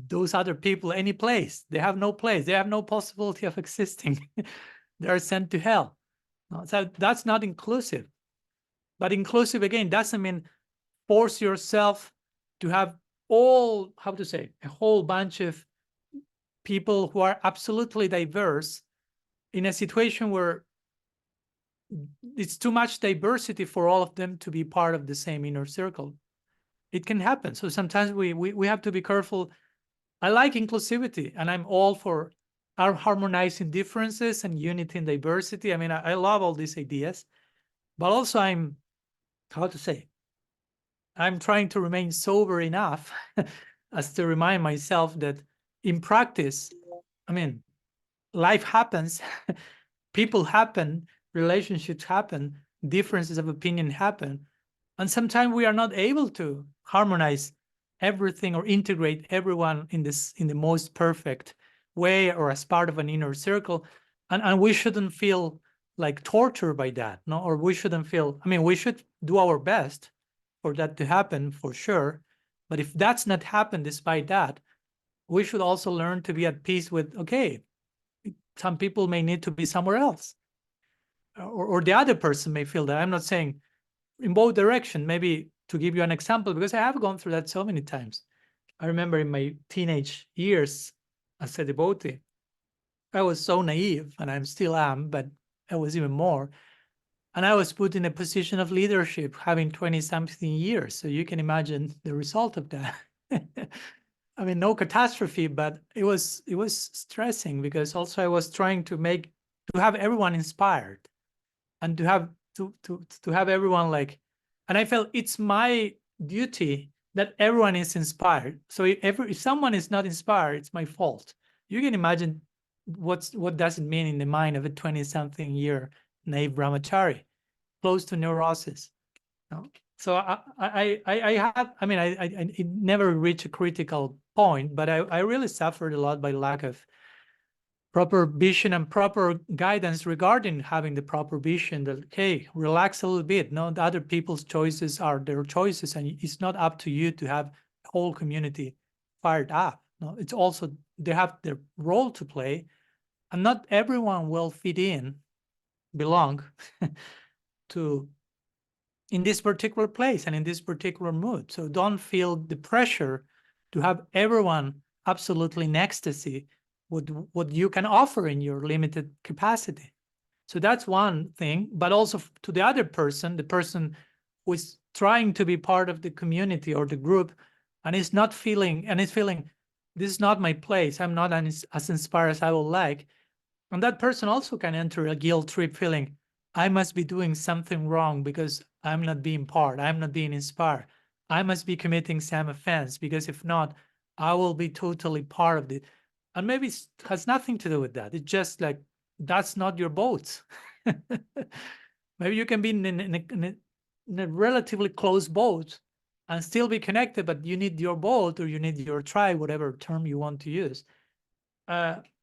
those other people any place. They have no place. They have no possibility of existing. They are sent to hell. So that's not inclusive. But inclusive, again, doesn't mean force yourself to have a whole bunch of people who are absolutely diverse in a situation where it's too much diversity for all of them to be part of the same inner circle. It can happen. So sometimes we have to be careful. I like inclusivity, and I'm all for our harmonizing differences and unity and diversity. I mean, I love all these ideas, but also I'm trying to remain sober enough as to remind myself that in practice, I mean, life happens, people happen, relationships happen, differences of opinion happen. And sometimes we are not able to harmonize everything or integrate everyone in the most perfect way or as part of an inner circle. And we shouldn't feel like tortured by that, no? Or we shouldn't feel, I mean, we should do our best for that to happen, for sure. But if that's not happened despite that, we should also learn to be at peace with, okay, some people may need to be somewhere else. Or the other person may feel that. I'm not saying in both directions. Maybe to give you an example, because I have gone through that so many times. I remember in my teenage years as a devotee, I was so naive, and I still am, but I was even more. And I was put in a position of leadership having 20-something years. So you can imagine the result of that. I mean, no catastrophe, but it was stressing, because also I was trying to have everyone inspired, and to have everyone like, and I felt it's my duty that everyone is inspired. So if someone is not inspired, it's my fault. You can imagine what does it mean in the mind of a 20-something year naive brahmachari, close to neurosis. No? So I never reached a critical point, but I really suffered a lot by lack of proper vision and proper guidance regarding having the proper vision that, hey, relax a little bit. No, the other people's choices are their choices, and it's not up to you to have the whole community fired up. No, it's also, they have their role to play, and not everyone will fit in, belong to in this particular place and in this particular mood. So don't feel the pressure to have everyone absolutely in ecstasy with what you can offer in your limited capacity. So that's one thing, but also to the other person, the person who is trying to be part of the community or the group, and is not feeling, and is feeling, this is not my place, I'm not as inspired as I would like. And that person also can enter a guilt trip feeling, I must be doing something wrong because I'm not being part, I'm not being inspired. I must be committing some offense, because if not, I will be totally part of it. And maybe it has nothing to do with that. It's just like, that's not your boat. Maybe you can be in a relatively close boat and still be connected, but you need your boat, or you need your tribe, whatever term you want to use.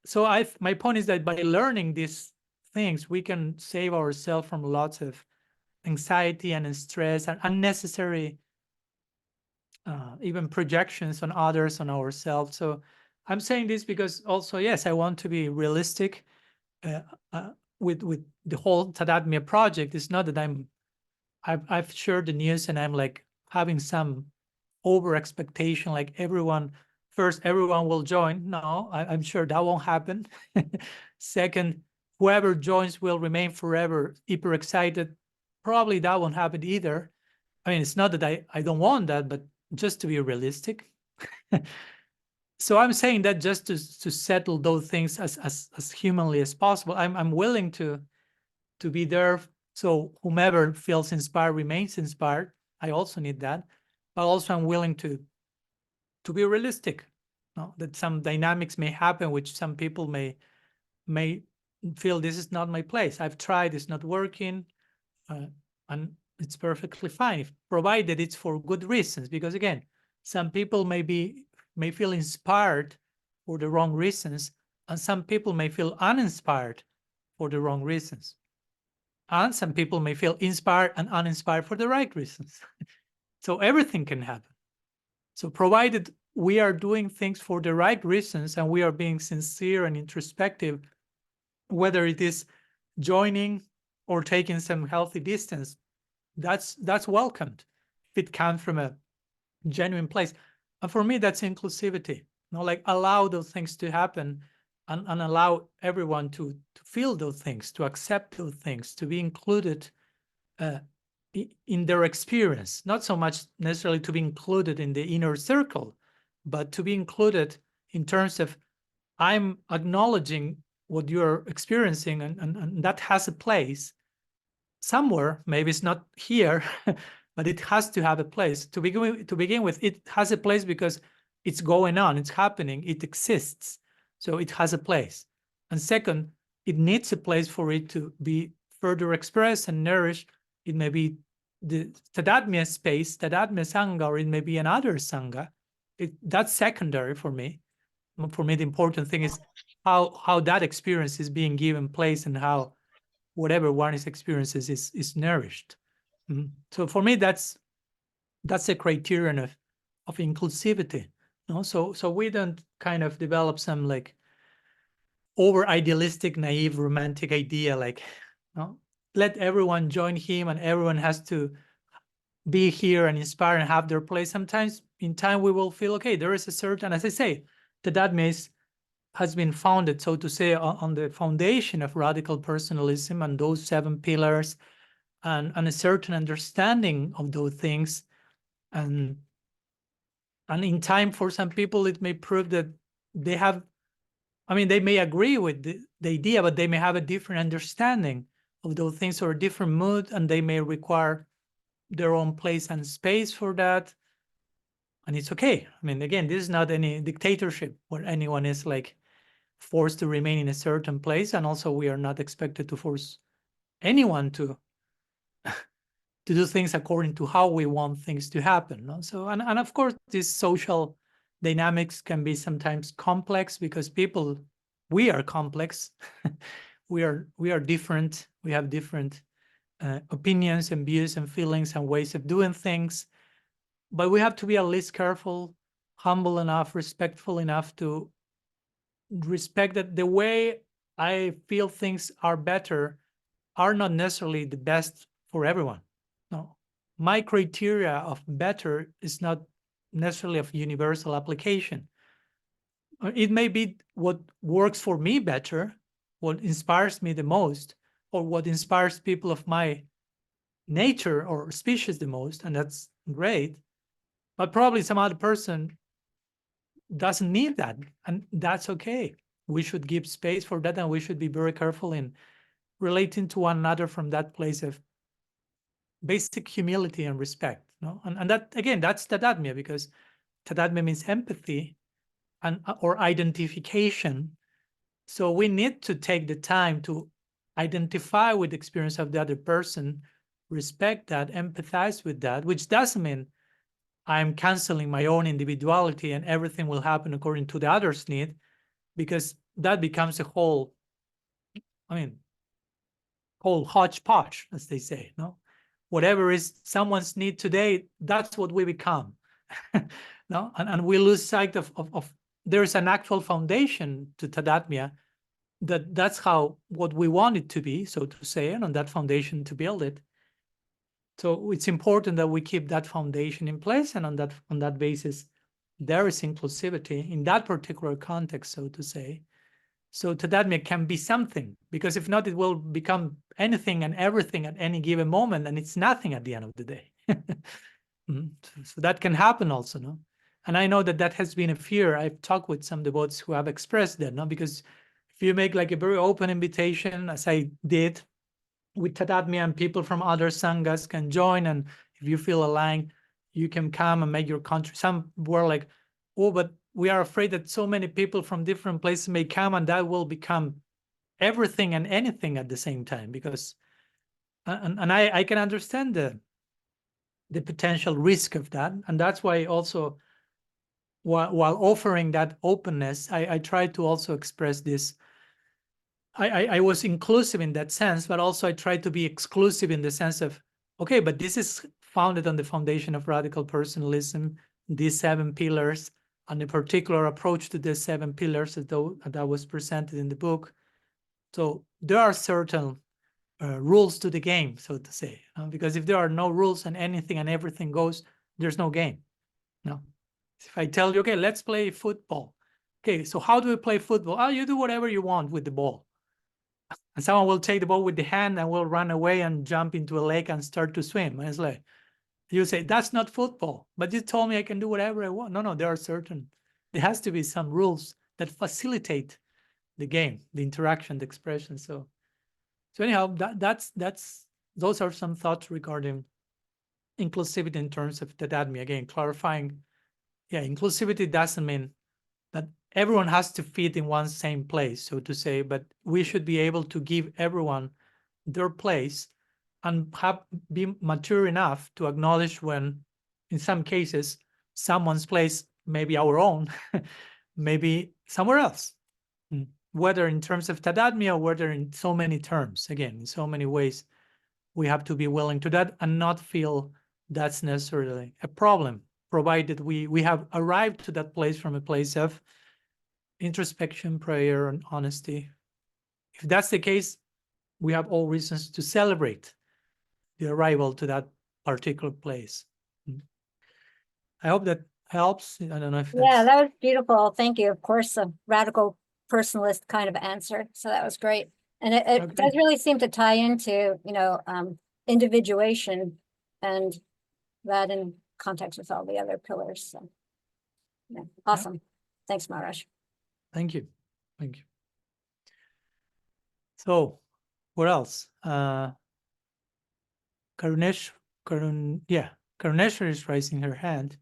So my point is that by learning these things, we can save ourselves from lots of anxiety and stress and unnecessary even projections on others, on ourselves. So I'm saying this because also, yes, I want to be realistic with the whole Tadatmya project. It's not that I've shared the news and I'm like having some over expectation, like everyone will join. No, I'm sure that won't happen. Second, whoever joins will remain forever hyper excited. Probably that won't happen either. I mean, it's not that I don't want that, but just to be realistic. So I'm saying that just to settle those things as humanly as possible. I'm willing to be there, so whomever feels inspired remains inspired. I also need that, but also I'm willing to be realistic. No? That some dynamics may happen, which some people may feel this is not my place. I've tried, it's not working, and it's perfectly fine, provided it's for good reasons. Because again, some people may feel inspired for the wrong reasons, and some people may feel uninspired for the wrong reasons. And some people may feel inspired and uninspired for the right reasons. So everything can happen. So provided we are doing things for the right reasons and we are being sincere and introspective, whether it is joining or taking some healthy distance, that's welcomed if it comes from a genuine place. And for me, that's inclusivity. You know, like allow those things to happen, and allow everyone to feel those things, to accept those things, to be included in their experience. Not so much necessarily to be included in the inner circle, but to be included in terms of, I'm acknowledging what you're experiencing, and that has a place somewhere. Maybe it's not here, but it has to have a place. To begin with, it has a place because it's going on, it's happening, it exists. So it has a place. And second, it needs a place for it to be further expressed and nourished. It may be the Tadatmya space, Tadatmya Sangha, or it may be another Sangha. That's secondary for me. For me, the important thing is how that experience is being given place, and how whatever one experiences is nourished. So for me, that's a criterion of of inclusivity. No, so we don't kind of develop some like over idealistic, naive, romantic idea like, no, let everyone join him and everyone has to be here and inspire and have their place. Sometimes in time we will feel, okay, there is a certain, as I say, Tadatmya has been founded, so to say, on the foundation of radical personalism and those 7 pillars and a certain understanding of those things. And in time, for some people, it may prove that they have, I mean, they may agree with the idea, but they may have a different understanding of those things or a different mood, and they may require their own place and space for that. And it's okay. I mean, again, this is not any dictatorship where anyone is like forced to remain in a certain place. And also we are not expected to force anyone to do things according to how we want things to happen. No? So, and of course, these social dynamics can be sometimes complex because people, we are complex. we are different. We have different opinions and views and feelings and ways of doing things. But we have to be at least careful, humble enough, respectful enough to respect that the way I feel things are better are not necessarily the best for everyone. No, my criteria of better is not necessarily of universal application. It may be what works for me better, what inspires me the most, or what inspires people of my nature or species the most, and that's great. But probably some other person doesn't need that, and that's okay. We should give space for that, and we should be very careful in relating to one another from that place of basic humility and respect. No, and that again, that's Tadatmya, because Tadatmya means empathy and or identification. So we need to take the time to identify with the experience of the other person, respect that, empathize with that, which doesn't mean I'm canceling my own individuality and everything will happen according to the other's need, because that becomes a whole, whole hodgepodge, as they say, no? Whatever is someone's need today, that's what we become, no? And we lose sight of there's an actual foundation to Tadatmya, that's how, what we want it to be, so to say, and on that foundation to build it. So it's important that we keep that foundation in place, and on that basis, there is inclusivity in that particular context, so to say. So Tadatmya can be something, because if not, it will become anything and everything at any given moment, and it's nothing at the end of the day. So that can happen also, no? And I know that has been a fear. I've talked with some devotees who have expressed that, no? Because if you make like a very open invitation, as I did with Tadatmya, and people from other sanghas can join, and if you feel aligned, you can come and make your country. Some were like, oh, but we are afraid that so many people from different places may come, and that will become everything and anything at the same time. Because, and I can understand the potential risk of that, and that's why also, while offering that openness, I try to also express this. I was inclusive in that sense, but also I try to be exclusive in the sense of, okay, but this is founded on the foundation of radical personalism, these 7 pillars, and a particular approach to the 7 pillars that was presented in the book. So there are certain rules to the game, so to say, because if there are no rules and anything and everything goes, there's no game. No. If I tell you, okay, let's play football. Okay, so how do we play football? Oh, you do whatever you want with the ball. And someone will take the ball with the hand and will run away and jump into a lake and start to swim. And it's like, you say, that's not football, but you told me I can do whatever I want. No, there has to be some rules that facilitate the game, the interaction, the expression. So anyhow, those are some thoughts regarding inclusivity in terms of Tadatmya. Again, clarifying, inclusivity doesn't mean that everyone has to fit in one same place, so to say, but we should be able to give everyone their place and be mature enough to acknowledge when, in some cases, someone's place may be our own, maybe somewhere else, whether in terms of Tadatmya or whether in so many terms. Again, in so many ways, we have to be willing to that and not feel that's necessarily a problem provided we have arrived to that place from a place of introspection, prayer, and honesty. If that's the case, we have all reasons to celebrate the arrival to that particular place. I hope that helps. I don't know if that's... Yeah, that was beautiful. Thank you. Of course, a radical personalist kind of answer. So that was great. And it Okay. does really seem to tie into, individuation and that in context with all the other pillars. So yeah, awesome. Thanks, Maharaj. Thank you. Thank you. So, what else? Karuneshwar is raising her hand.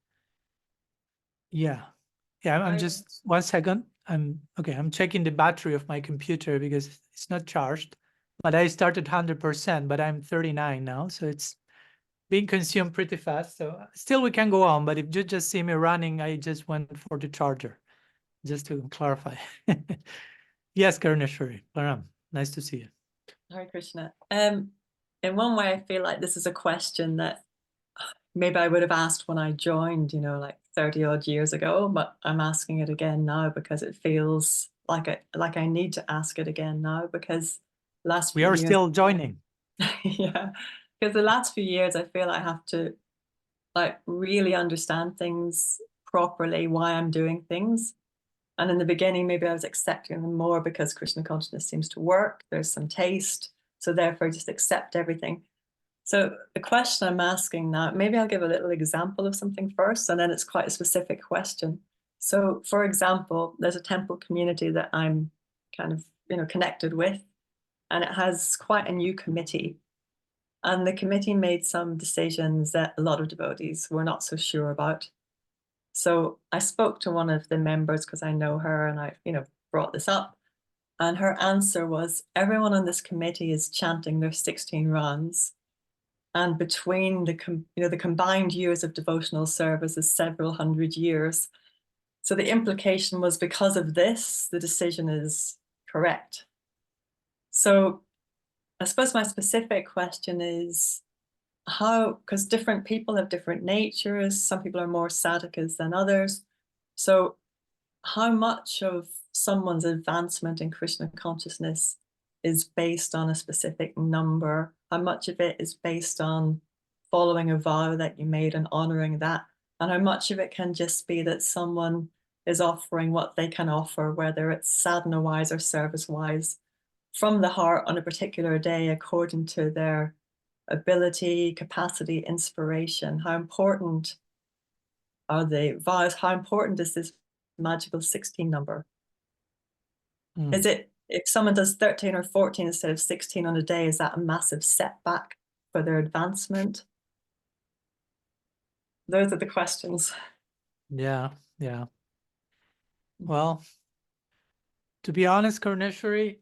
Yeah. I'm just 1 second. I'm checking the battery of my computer because it's not charged. But I started 100%, but I'm 39 now, so it's being consumed pretty fast. So still we can go on, but if you just see me running, I just went for the charger, just to clarify. Yes, Karuneshwari, Param, nice to see you. Hare Krishna. In one way, I feel like this is a question that maybe I would have asked when I joined, like 30 odd years ago, but I'm asking it again now because it feels like I need to ask it again now, because last few We are years, still joining. yeah, because the last few years I feel I have to really understand things properly, why I'm doing things. And in the beginning, maybe I was accepting them more because Krishna consciousness seems to work. There's some taste. So therefore, just accept everything. So the question I'm asking now, maybe I'll give a little example of something first, and then it's quite a specific question. So for example, there's a temple community that I'm kind of, connected with, and it has quite a new committee. And the committee made some decisions that a lot of devotees were not so sure about. So I spoke to one of the members because I know her, and I, brought this up. And her answer was, everyone on this committee is chanting their 16 rounds. And between the combined years of devotional service is several hundred years. So the implication was, because of this, the decision is correct. So I suppose my specific question is, how, because different people have different natures, some people are more sadhakas than others. So how much of someone's advancement in Krishna consciousness is based on a specific number? How much of it is based on following a vow that you made and honoring that? And how much of it can just be that someone is offering what they can offer, whether it's sadhana-wise or service-wise, from the heart on a particular day according to their ability, capacity, inspiration? How important are the vows? How important is this magical 16 number? Is it, if someone does 13 or 14 instead of 16 on a day, is that a massive setback for their advancement? Those are the questions. Yeah. Well, to be honest, Karuneshwari,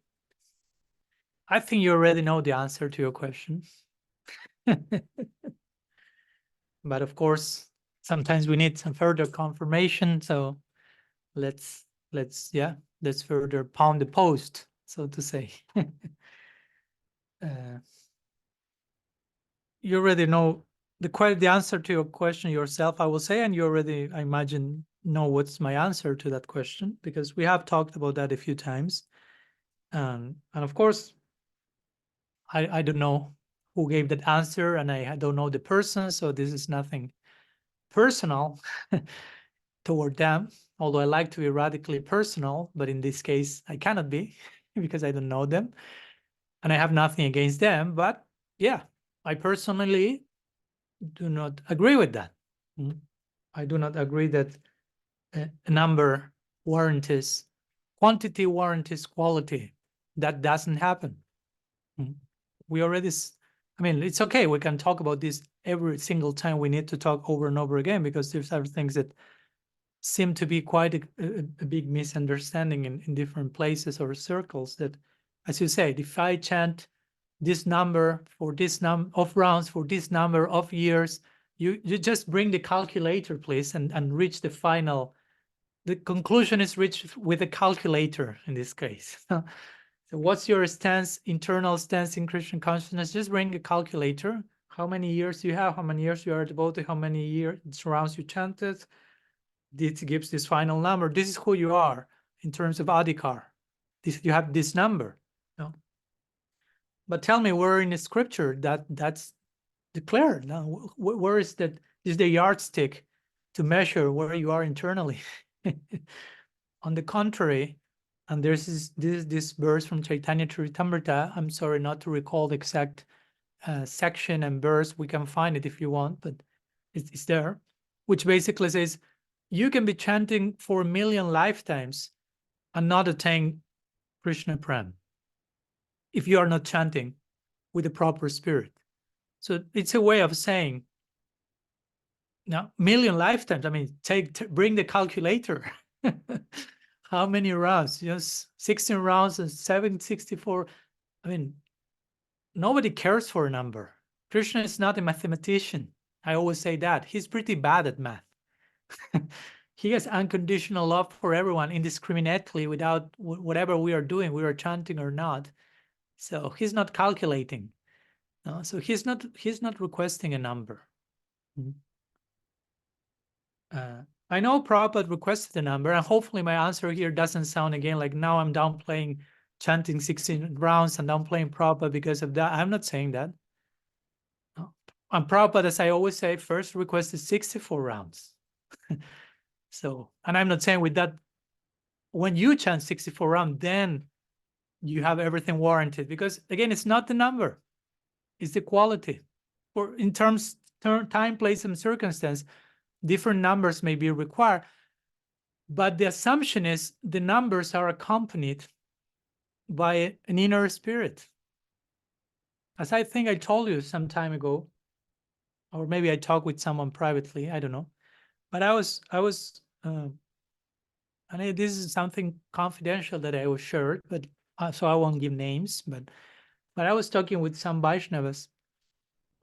I think you already know the answer to your question. But of course, sometimes we need some further confirmation. So let's further pound the post, so to say. You already know the answer to your question yourself, I will say, and you already, I imagine, know what's my answer to that question, because we have talked about that a few times. And of course, I don't know who gave that answer, and I don't know the person, so this is nothing personal toward them, although I like to be radically personal, but in this case, I cannot be because I don't know them, and I have nothing against them. But yeah, I personally do not agree with that. I do not agree that a number warranties, quantity warranties quality. That doesn't happen. We already, I mean, it's okay. We can talk about this every single time we need to talk over and over again, because there's other things that seem to be quite a big misunderstanding in different places or circles, that, as you said, if I chant this number for this number of rounds for this number of years, you just bring the calculator, please, and reach the final. The conclusion is reached with a calculator in this case. So what's your stance, internal stance in Krishna consciousness? Just bring a calculator. how many years you have, how many years you are devoted, how many years rounds you chanted. This gives this final number. This is who you are in terms of adhikar. You have this number. No? But tell me, where in the scripture that's declared? Now, where is that? Is the yardstick to measure where you are internally? On the contrary, and there's this verse from Chaitanya Charitamrita. I'm sorry not to recall the exact section and verse. We can find it if you want, but it's there, which basically says you can be chanting for 1 million lifetimes and not attain Krishna Prem if you are not chanting with the proper spirit. So it's a way of saying, now, 1 million lifetimes. I mean, bring the calculator. How many rounds? Just 16 rounds and 764. I mean, nobody cares for a number. Krishna is not a mathematician. I always say that. He's pretty bad at math. He has unconditional love for everyone indiscriminately without whatever we are doing, we are chanting or not. So he's not calculating. No? So he's not requesting a number. I know Prabhupada requested a number, and hopefully my answer here doesn't sound again like now I'm downplaying chanting 16 rounds and downplaying Prabhupada because of that. I'm not saying that. No. And Prabhupada, as I always say, first requested 64 rounds. So, and I'm not saying with that, when you chant 64 rounds, then you have everything warranted, because again, it's not the number, it's the quality. Or in terms, time, place, and circumstance, different numbers may be required, but the assumption is the numbers are accompanied by an inner spirit. As I think I told you some time ago, or maybe I talked with someone privately, I don't know. But I was, and this is something confidential that I was shared, but so I won't give names. But I was talking with some Vaishnavas,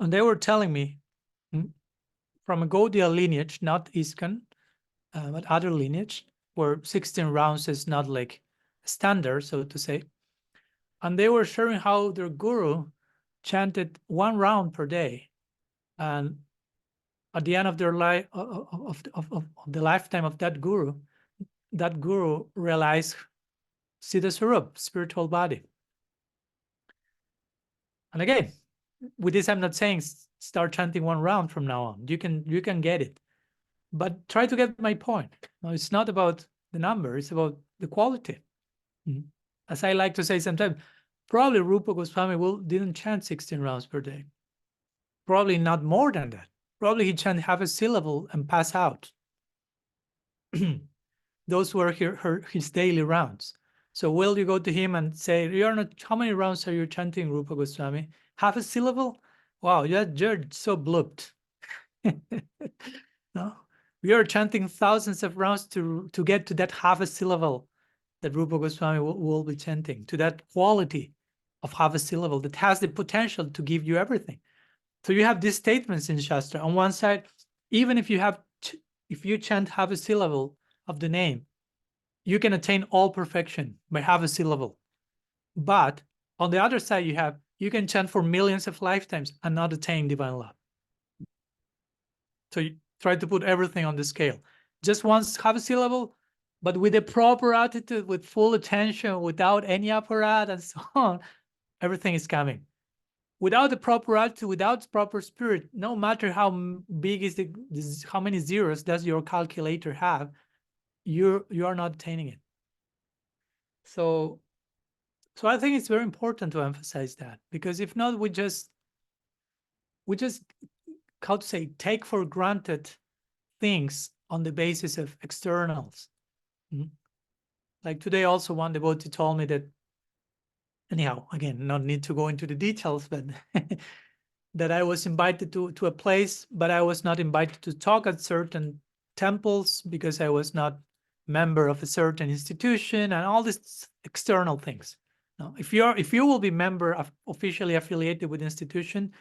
and they were telling me from a Gaudiya lineage, not ISKCON, but other lineage, where 16 rounds is not like standard, so to say. And they were sharing how their guru chanted 1 round per day, and at the end of their life, of the lifetime of that guru realized Siddha Swarup, spiritual body. And again, with this, I'm not saying start chanting 1 round from now on. You can get it, but try to get my point. No, it's not about the number; it's about the quality. As I like to say sometimes, probably Rupa Goswami didn't chant 16 rounds per day. Probably not more than that. Probably he chanted half a syllable and pass out. Those were his daily rounds. So will you go to him and say, "You're not, how many rounds are you chanting, Rupa Goswami? Half a syllable? Wow, you're so blooped." No, we are chanting thousands of rounds to get to that half a syllable that Rupa Goswami will be chanting, to that quality of half a syllable that has the potential to give you everything. So you have these statements in Shastra. On one side, even if you chant half a syllable of the name, you can attain all perfection by half a syllable. But on the other side, you can chant for millions of lifetimes and not attain divine love. So you try to put everything on the scale. Just once, half a syllable, but with a proper attitude, with full attention, without any apparat and so on, everything is coming. Without the proper attitude, without the proper spirit, no matter how big is how many zeros does your calculator have, you are not attaining it. So I think it's very important to emphasize that, because if not, we just how to say, take for granted things on the basis of externals. Like today, also one devotee told me that, anyhow, again, not need to go into the details, but that I was invited to a place, but I was not invited to talk at certain temples because I was not member of a certain institution and all these external things. Now, if you will be member of officially affiliated with institution,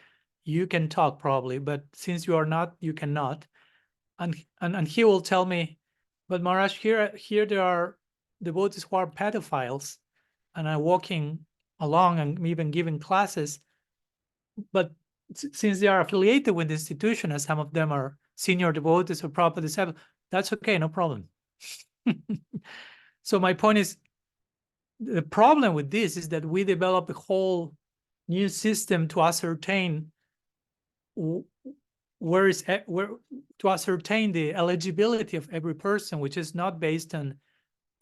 you can talk probably, but since you are not, you cannot. And he will tell me, but Maharaj, here there are devotees who are pedophiles, and I'm walking along and even giving classes, but since they are affiliated with the institution, as some of them are senior devotees or proper disciples, that's okay, no problem. So my point is, the problem with this is that we develop a whole new system to ascertain where to ascertain the eligibility of every person, which is not based on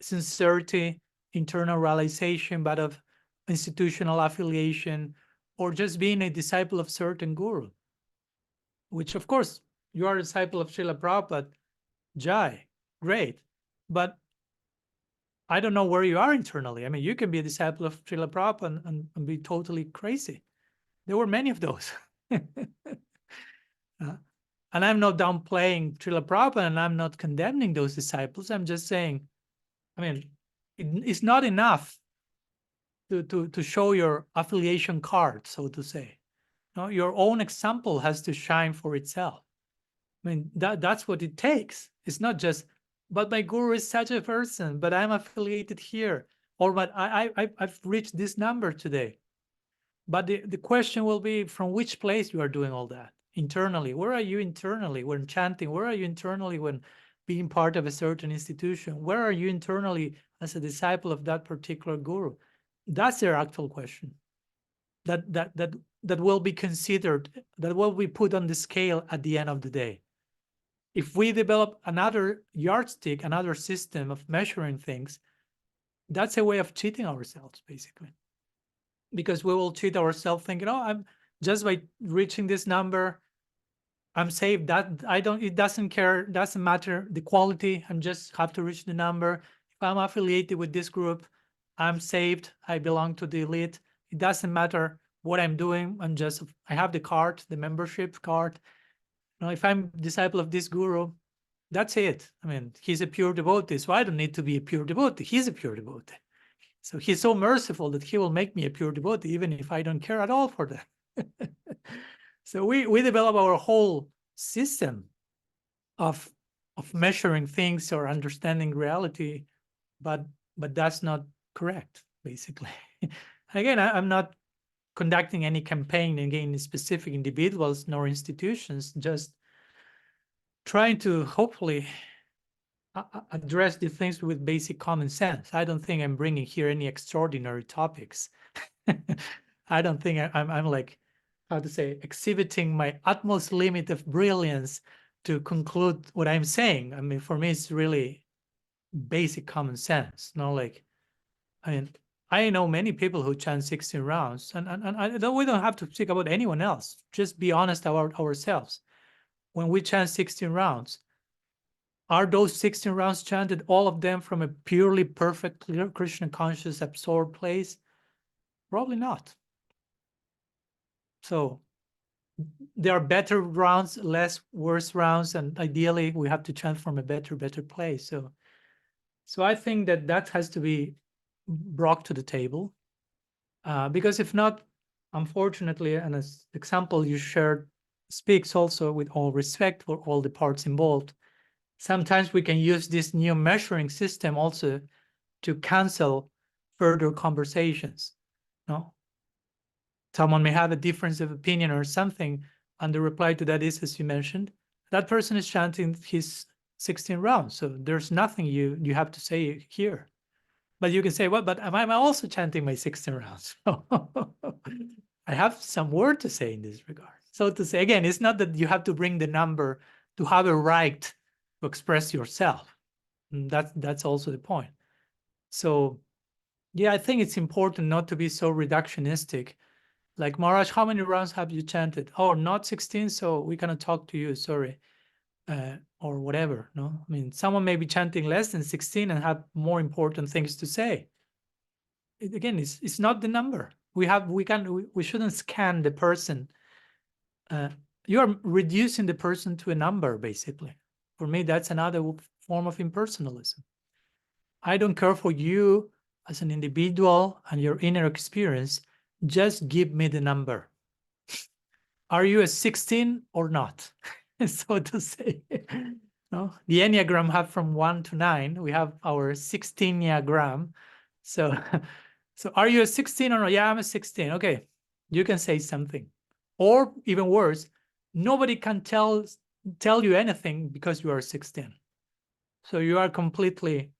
sincerity, internal realization, but of institutional affiliation, or just being a disciple of certain guru, which of course you are a disciple of Srila Prabhupada, Jai, great, but I don't know where you are internally. I mean, you can be a disciple of Srila Prabhupada and be totally crazy. There were many of those. And I'm not downplaying Srila Prabhupada, and I'm not condemning those disciples. I'm just saying, I mean, it's not enough to show your affiliation card, so to say. No, your own example has to shine for itself. I mean, that's what it takes. It's not just, but my guru is such a person, but I'm affiliated here, or but I've reached this number today. But the question will be, from which place you are doing all that internally? Where are you internally when chanting? Where are you internally when being part of a certain institution? Where are you internally as a disciple of that particular guru? That's their actual question. That will be considered, that will be put on the scale at the end of the day. If we develop another yardstick, another system of measuring things, that's a way of cheating ourselves, basically. Because we will cheat ourselves thinking, oh, I'm just by reaching this number, I'm saved. It doesn't matter the quality. I'm just have to reach the number. If I'm affiliated with this group, I'm saved. I belong to the elite. It doesn't matter what I'm doing. I have the card, the membership card. Now, if I'm disciple of this guru, that's it. I mean, he's a pure devotee, so I don't need to be a pure devotee. He's a pure devotee. So he's so merciful that he will make me a pure devotee, even if I don't care at all for that. So we develop our whole system of measuring things or understanding reality, but that's not correct, basically. Again, I'm not conducting any campaign against specific individuals nor institutions, just trying to hopefully address the things with basic common sense. I don't think I'm bringing here any extraordinary topics. I don't think I'm like, how to say, exhibiting my utmost limit of brilliance to conclude what I'm saying. I mean, for me, it's really basic common sense. Not like, I mean, I know many people who chant 16 rounds, and we don't have to speak about anyone else. Just be honest about ourselves. When we chant 16 rounds, are those 16 rounds chanted, all of them from a purely perfect, clear Krishna conscious, absorbed place? Probably not. So there are better rounds, less worse rounds, and ideally we have to chant from a better place. So I think that has to be brought to the table, because if not, unfortunately, and as example you shared speaks also with all respect for all the parts involved, sometimes we can use this new measuring system also to cancel further conversations. No, someone may have a difference of opinion or something, and the reply to that is, as you mentioned, that person is chanting his 16 rounds, so there's nothing you have to say here. But you can say, well, but am I also chanting my 16 rounds? I have some word to say in this regard. So to say, again, it's not that you have to bring the number to have a right to express yourself. And that's also the point. So yeah, I think it's important not to be so reductionistic. Like, Maharaj, how many rounds have you chanted? Oh, not 16, so we cannot talk to you, sorry. Or whatever, no? I mean, someone may be chanting less than 16 and have more important things to say. Again, it's not the number. We shouldn't scan the person. You are reducing the person to a number, basically. For me, that's another form of impersonalism. I don't care for you as an individual and your inner experience. Just give me the number. Are you a 16 or not? So to say. No? The Enneagram have from 1 to 9. We have our 16-Enneagram. So are you a 16 or not? Yeah, I'm a 16. Okay, you can say something. Or even worse, nobody can tell you anything because you are 16. So you are completely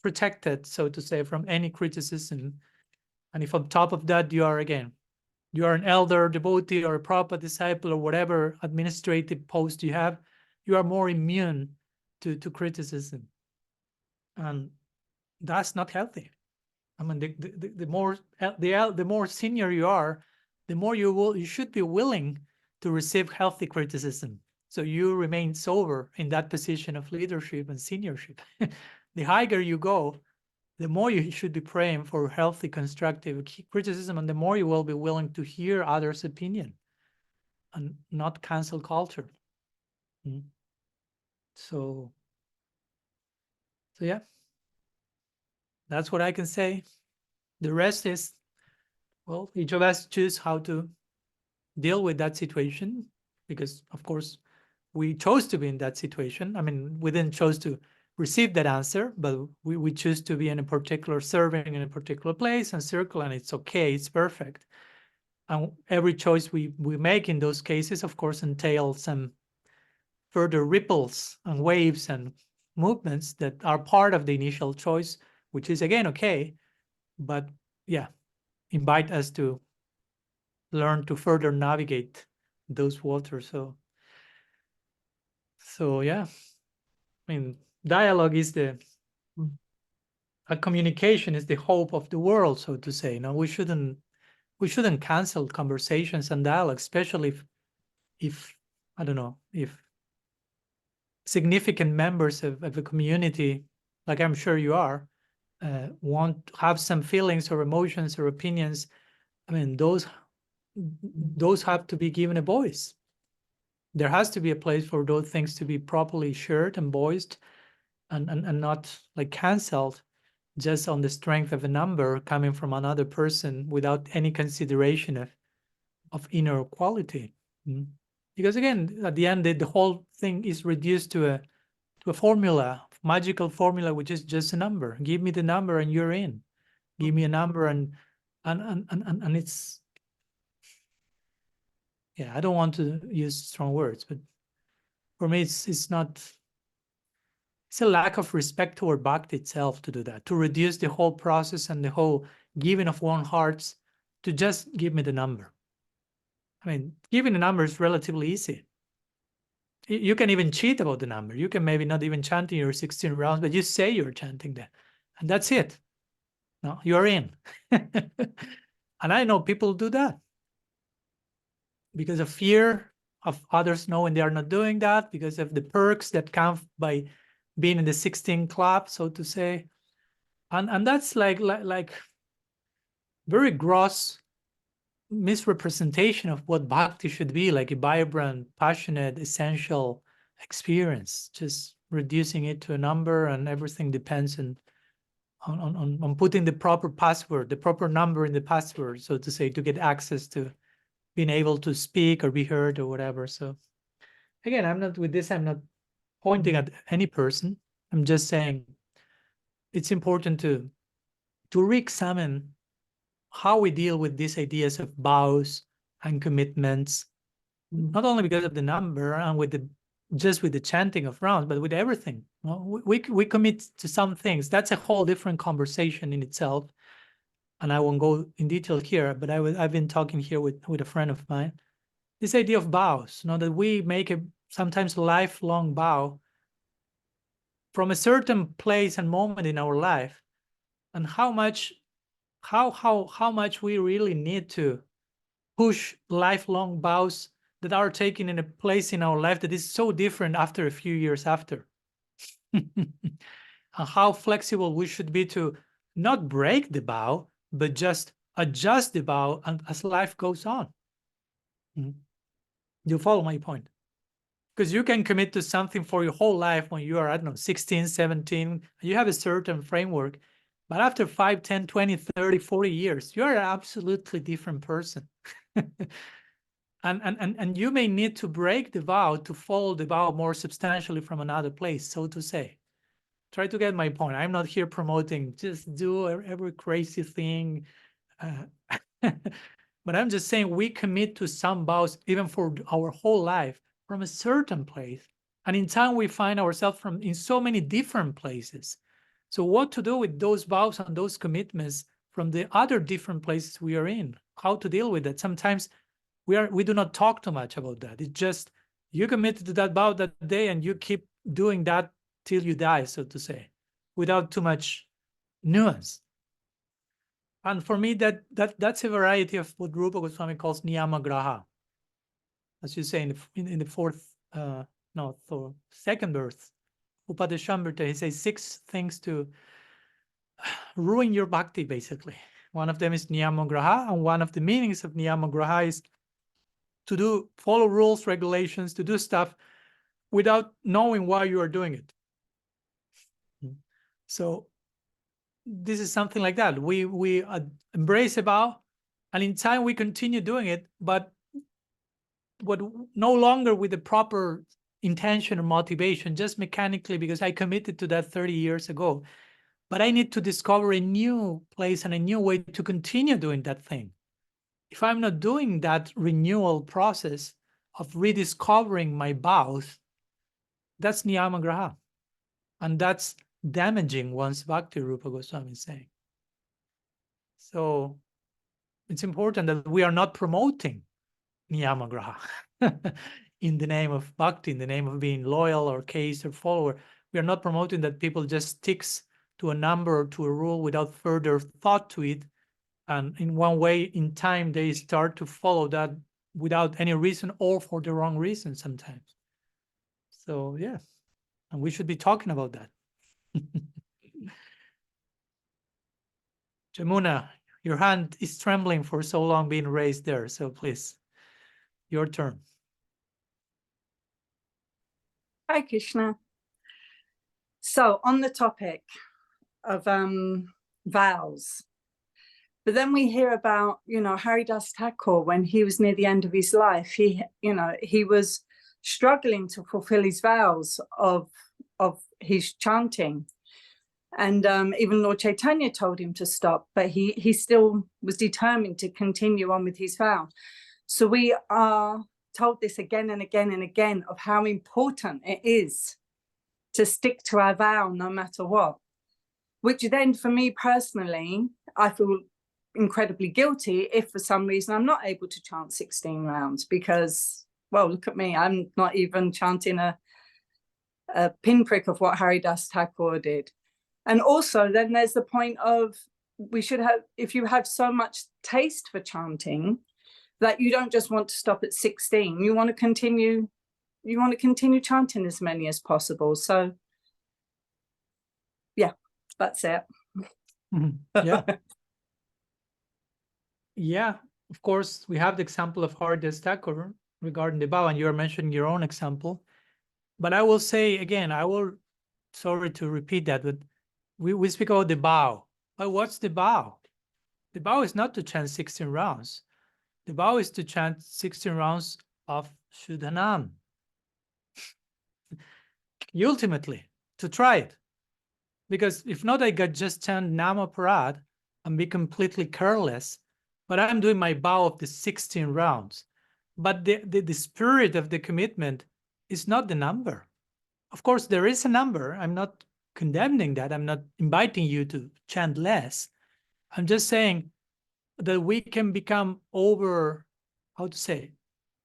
protected, so to say, from any criticism. And if on top of that, you are an elder, devotee, or a Prabhupada disciple, or whatever administrative post you have, you are more immune to criticism. And that's not healthy. I mean, the more senior you are, the more you should be willing to receive healthy criticism. So you remain sober in that position of leadership and seniorship. The higher you go, the more you should be praying for healthy, constructive criticism, and the more you will be willing to hear others' opinion and not cancel culture. So yeah, that's what I can say. The rest is, well, each of us choose how to deal with that situation, because of course we chose to be in that situation. I mean, we didn't choose to receive that answer, but we choose to be in a particular serving in a particular place and circle, and it's okay, it's perfect. And every choice we make in those cases, of course, entails some further ripples and waves and movements that are part of the initial choice, which is again okay, but yeah, invite us to learn to further navigate those waters. So yeah, I mean, dialogue is a communication is the hope of the world, so to say. Now we shouldn't cancel conversations and dialogue, especially if I don't know, if significant members of a community, like I'm sure you are, want to have some feelings or emotions or opinions. I mean, those have to be given a voice. There has to be a place for those things to be properly shared and voiced, and not like canceled just on the strength of a number coming from another person without any consideration of inner quality. Because again, at the end, the whole thing is reduced to a formula, magical formula, which is just a number. Give me the number and you're in. Give me a number and it's, yeah, I don't want to use strong words, but for me, it's not, it's a lack of respect toward Bhakti itself to do that, to reduce the whole process and the whole giving of one hearts to just give me the number. I mean, giving the number is relatively easy. You can even cheat about the number. You can maybe not even chanting your 16 rounds, but you say you're chanting that, and that's it. No, you're in. And I know people do that because of fear of others knowing they are not doing that, because of the perks that come by being in the 16 club, so to say. And that's like very gross misrepresentation of what bhakti should be, like a vibrant, passionate, essential experience, just reducing it to a number, and everything depends on putting the proper password, the proper number in the password, so to say, to get access to being able to speak or be heard or whatever. So again, I'm not pointing at any person. I'm just saying it's important to re-examine how we deal with these ideas of vows and commitments, not only because of the number and with the chanting of rounds, but with everything. Well, we commit to some things. That's a whole different conversation in itself, and I won't go in detail here. But I've been talking here with a friend of mine. This idea of vows, that we make a sometimes lifelong vow from a certain place and moment in our life, and how much we really need to push lifelong vows that are taken in a place in our life that is so different after a few years after. And how flexible we should be to not break the vow, but just adjust the vow as life goes on. You follow my point? Because you can commit to something for your whole life when you are, I don't know, 16, 17, you have a certain framework. But after 5, 10, 20, 30, 40 years, you're an absolutely different person. And you may need to break the vow to follow the vow more substantially from another place, so to say. Try to get my point. I'm not here promoting just do every crazy thing. But I'm just saying we commit to some vows even for our whole life from a certain place. And in time we find ourselves in so many different places. So what to do with those vows and those commitments from the other different places we are in? How to deal with that? Sometimes we do not talk too much about that. It's just you committed to that vow that day and you keep doing that till you die, so to say, without too much nuance. And for me, that's a variety of what Rupa Goswami calls niyama graha. As you say in the fourth, second verse, Upadeshamrita, he says 6 things to ruin your bhakti, basically. One of them is niyama graha, and one of the meanings of niyama graha is to follow rules, regulations, to do stuff without knowing why you are doing it. So this is something like that. We embrace a vow, and in time we continue doing it, but no longer with the proper intention or motivation, just mechanically because I committed to that 30 years ago. But I need to discover a new place and a new way to continue doing that thing. If I'm not doing that renewal process of rediscovering my vows, that's niyama graha. And that's damaging one's bhakti, Rupa Goswami is saying. So it's important that we are not promoting niyama graha in the name of bhakti, in the name of being loyal or chaste or follower. We are not promoting that people just sticks to a number or to a rule without further thought to it. And in one way, in time, they start to follow that without any reason or for the wrong reason sometimes. So, yeah, and we should be talking about that. Jamuna, your hand is trembling for so long being raised there. So please, your turn. Hi, Krishna. So on the topic of vows, but then we hear about, Haridas Thakur, when he was near the end of his life, he was struggling to fulfill his vows of his chanting. And even Lord Chaitanya told him to stop, but he still was determined to continue on with his vow. So we are told this again and again and again of how important it is to stick to our vow no matter what, which then for me personally, I feel incredibly guilty if for some reason I'm not able to chant 16 rounds because, well, look at me, I'm not even chanting a pinprick of what Haridas Thakur did. And also then there's the point of we should have, if you have so much taste for chanting that you don't just want to stop at 16, you want to continue chanting as many as possible. So yeah, that's it. Yeah. Yeah, of course, we have the example of Haridas Thakur regarding the vow, and you are mentioning your own example. But I will say again, sorry to repeat that, but we speak about the vow. But what's the vow? The vow is not to chant 16 rounds. The vow is to chant 16 rounds of Shuddhanam. Ultimately, to try it. Because if not, I could just chant Namaparad and be completely careless. But I'm doing my vow of the 16 rounds. But the spirit of the commitment is not the number. Of course, there is a number. I'm not condemning that. I'm not inviting you to chant less. I'm just saying that we can become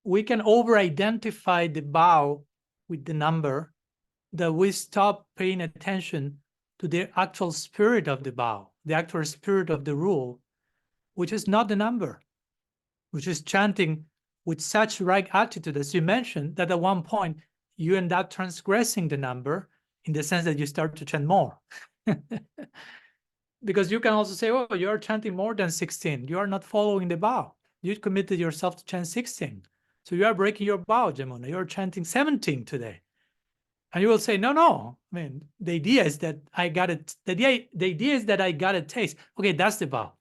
we can over-identify the vow with the number, that we stop paying attention to the actual spirit of the vow, the actual spirit of the rule, which is not the number, which is chanting with such right attitude, as you mentioned, that at one point you end up transgressing the number in the sense that you start to chant more. Because you can also say, oh, you are chanting more than 16. You are not following the vow. You committed yourself to chant 16. So you are breaking your vow, Jamuna. You are chanting 17 today. And you will say, no. I mean, the idea is that I got it. The idea is that I got a taste. Okay, that's the vow.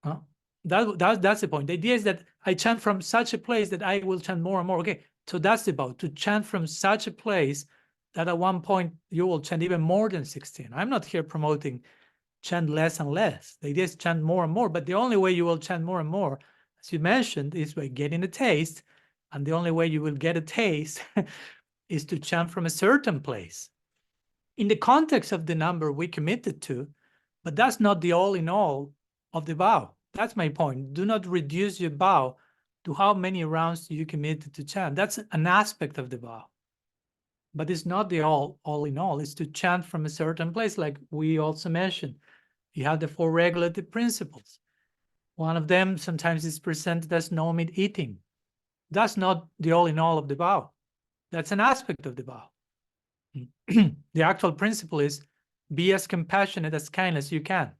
Huh? That's the point. The idea is that I chant from such a place that I will chant more and more. Okay, so that's the vow, to chant from such a place that at one point you will chant even more than 16. I'm not here promoting chant less and less. The idea is chant more and more, but the only way you will chant more and more, as you mentioned, is by getting a taste. And the only way you will get a taste is to chant from a certain place in the context of the number we committed to, but that's not the all in all of the vow. That's my point. Do not reduce your vow to how many rounds you committed to chant. That's an aspect of the vow, but it's not the all in all. It's to chant from a certain place, like we also mentioned. You have the 4 regulative principles. One of them sometimes is presented as no meat eating. That's not the all in all of the vow. That's an aspect of the vow. The actual principle is be as compassionate, as kind as you can.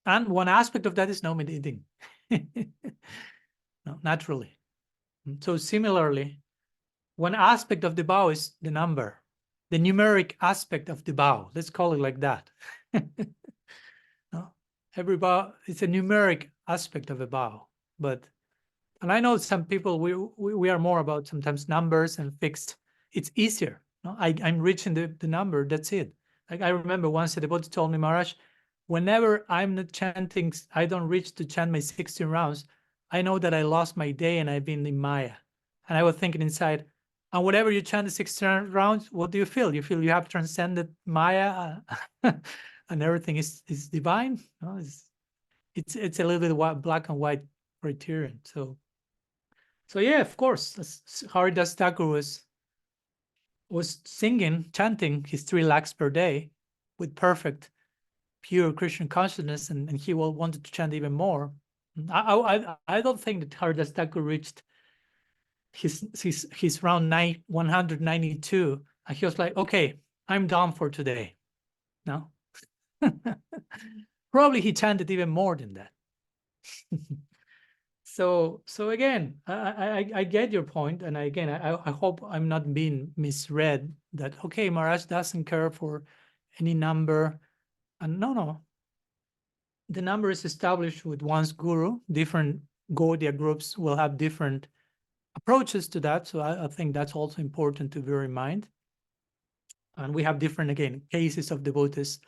And one aspect of that is no meat eating. No, naturally. So similarly, one aspect of the vow is the number, the numeric aspect of the vow. Let's call it like that. No? Every vow, it's a numeric aspect of a vow. But, and I know some people, we are more about sometimes numbers and fixed. It's easier. No? I'm reaching the number, that's it. Like I remember once a devotee told me, Maharaj, whenever I'm not chanting, I don't reach to chant my 16 rounds, I know that I lost my day and I've been in Maya. And I was thinking inside, and whatever you chant the 16 rounds, what do you feel? You feel you have transcended Maya and everything is divine? No, it's a little bit black and white criterion. So yeah, of course, Haridas Thakur was singing, chanting his 3 lakhs per day with perfect, pure Christian consciousness, and he wanted to chant even more. I don't think that Haridas Thakur reached his round 192, and he was like, okay, I'm done for today. No? Probably he chanted even more than that. So again, I get your point, and again, I hope I'm not being misread that, okay, Maharaj doesn't care for any number. And no. The number is established with one's guru. Different Gaudiya groups will have different approaches to that. So I think that's also important to bear in mind. And we have different, again, cases of devotees.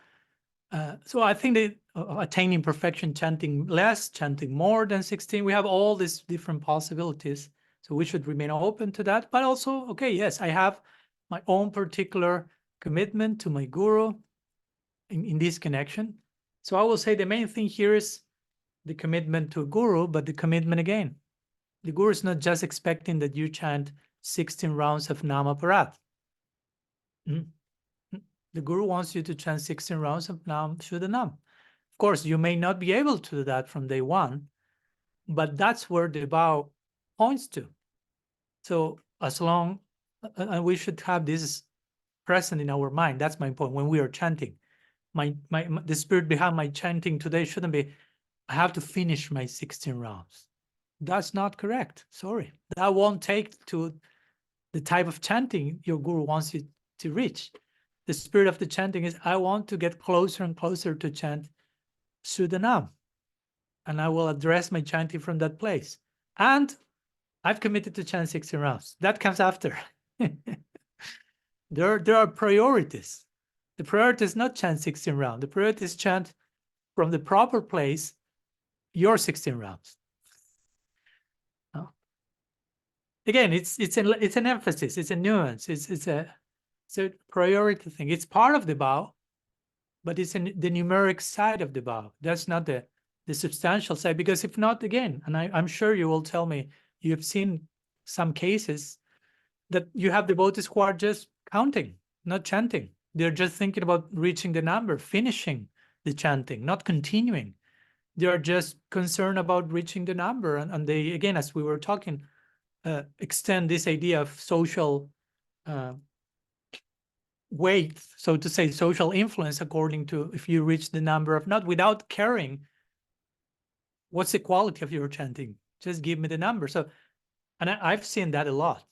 So I think that attaining perfection, chanting less, chanting more than 16, we have all these different possibilities. So we should remain open to that. But also, okay, yes, I have my own particular commitment to my guru in this connection. So I will say the main thing here is the commitment to a guru, but the commitment again. The guru is not just expecting that you chant 16 rounds of Namaparat. The guru wants you to chant 16 rounds of Nam Shuddhanam. Of course, you may not be able to do that from day one, but that's where the vow points to. So as long, and we should have this present in our mind. That's my point when we are chanting. The spirit behind my chanting today shouldn't be, I have to finish my 16 rounds. That's not correct. Sorry. That won't take to the type of chanting your guru wants you to reach. The spirit of the chanting is, I want to get closer and closer to chant Shuddhanam. And I will address my chanting from that place. And I've committed to chant 16 rounds. That comes after. There are priorities. The priority is not chant 16 rounds. The priority is chant from the proper place your 16 rounds. No? Again, it's an emphasis, it's a nuance, it's a priority thing. It's part of the vow, but it's in the numeric side of the vow. That's not the substantial side, because if not, again, and I'm sure you will tell me, you have seen some cases that you have devotees who are just counting, not chanting. They're just thinking about reaching the number, finishing the chanting, not continuing. They're just concerned about reaching the number. And they, again, as we were talking, extend this idea of social weight, so to say, social influence according to if you reach the number of not, without caring what's the quality of your chanting. Just give me the number. So, and I've seen that a lot.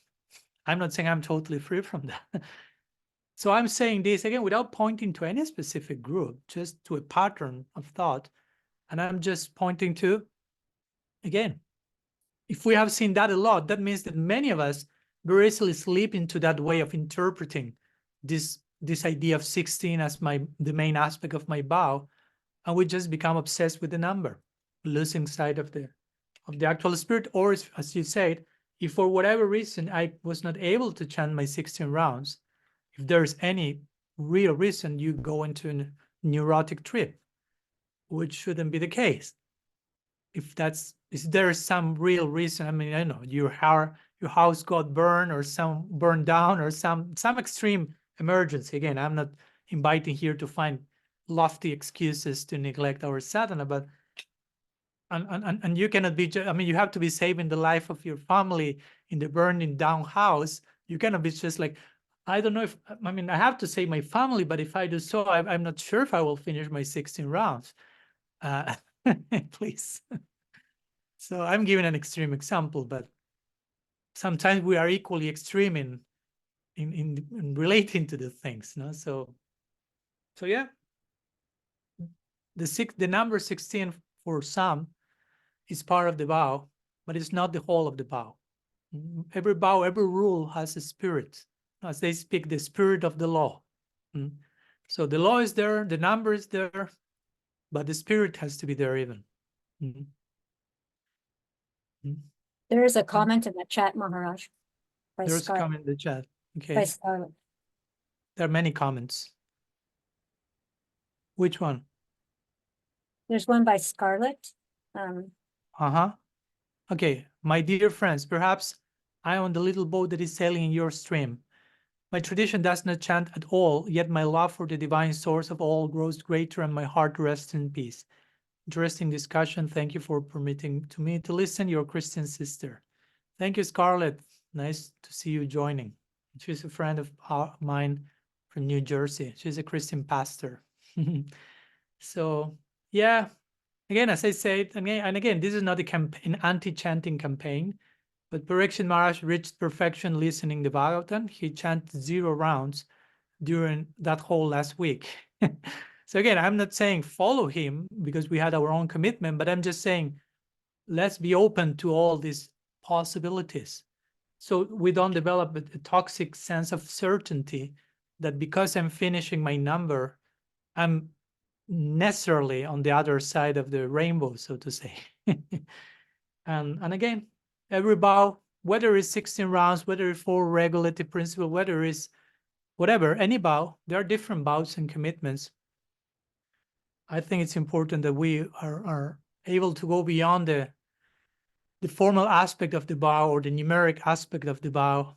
I'm not saying I'm totally free from that. So I'm saying this again without pointing to any specific group, just to a pattern of thought. And I'm just pointing to, again, if we have seen that a lot, that means that many of us very easily slip into that way of interpreting this this idea of 16 as the main aspect of my vow, and we just become obsessed with the number, losing sight of the actual spirit. Or as you said, if for whatever reason I was not able to chant my 16 rounds, if there's any real reason, you go into a neurotic trip, which shouldn't be the case. If there is some real reason, I mean, I don't know, your house got burned or burned down or some extreme emergency. Again, I'm not inviting here to find lofty excuses to neglect our sadhana, but and you cannot be, I mean, you have to be saving the life of your family in the burning down house. You cannot be just like, I don't know if, I mean, I have to save my family, but if I do so, I'm not sure if I will finish my 16 rounds. Please. So I'm giving an extreme example, but sometimes we are equally extreme in relating to the things, no? So yeah, the number 16 for some is part of the vow, but it's not the whole of the vow. Every vow, every rule has a spirit, as they speak, the spirit of the law. So the law is there, the number is there, but the spirit has to be there even. There is a comment in the chat, Maharaj. There's a comment in the chat. Okay. By Scarlett. There are many comments. Which one? There's one by Scarlett. Okay, my dear friends, perhaps I am on the little boat that is sailing in your stream. My tradition does not chant at all, yet my love for the divine source of all grows greater and my heart rests in peace. Interesting discussion. Thank you for permitting to me to listen, your Christian sister. Thank you, Scarlett. Nice to see you joining. She's a friend of mine from New Jersey. She's a Christian pastor. So, yeah, again, as I said, and again, this is not an anti-chanting campaign, but Parikshit Maharaj reached perfection listening the Bhagavatam. He chanted 0 rounds during that whole last week. So again, I'm not saying follow him because we had our own commitment, but I'm just saying let's be open to all these possibilities. So we don't develop a toxic sense of certainty that because I'm finishing my number, I'm necessarily on the other side of the rainbow, so to say. And again, every vow, whether it's 16 rounds, whether it's 4 regulative principles, whether it's whatever, any vow, there are different vows and commitments. I think it's important that we are able to go beyond the formal aspect of the vow or the numeric aspect of the vow,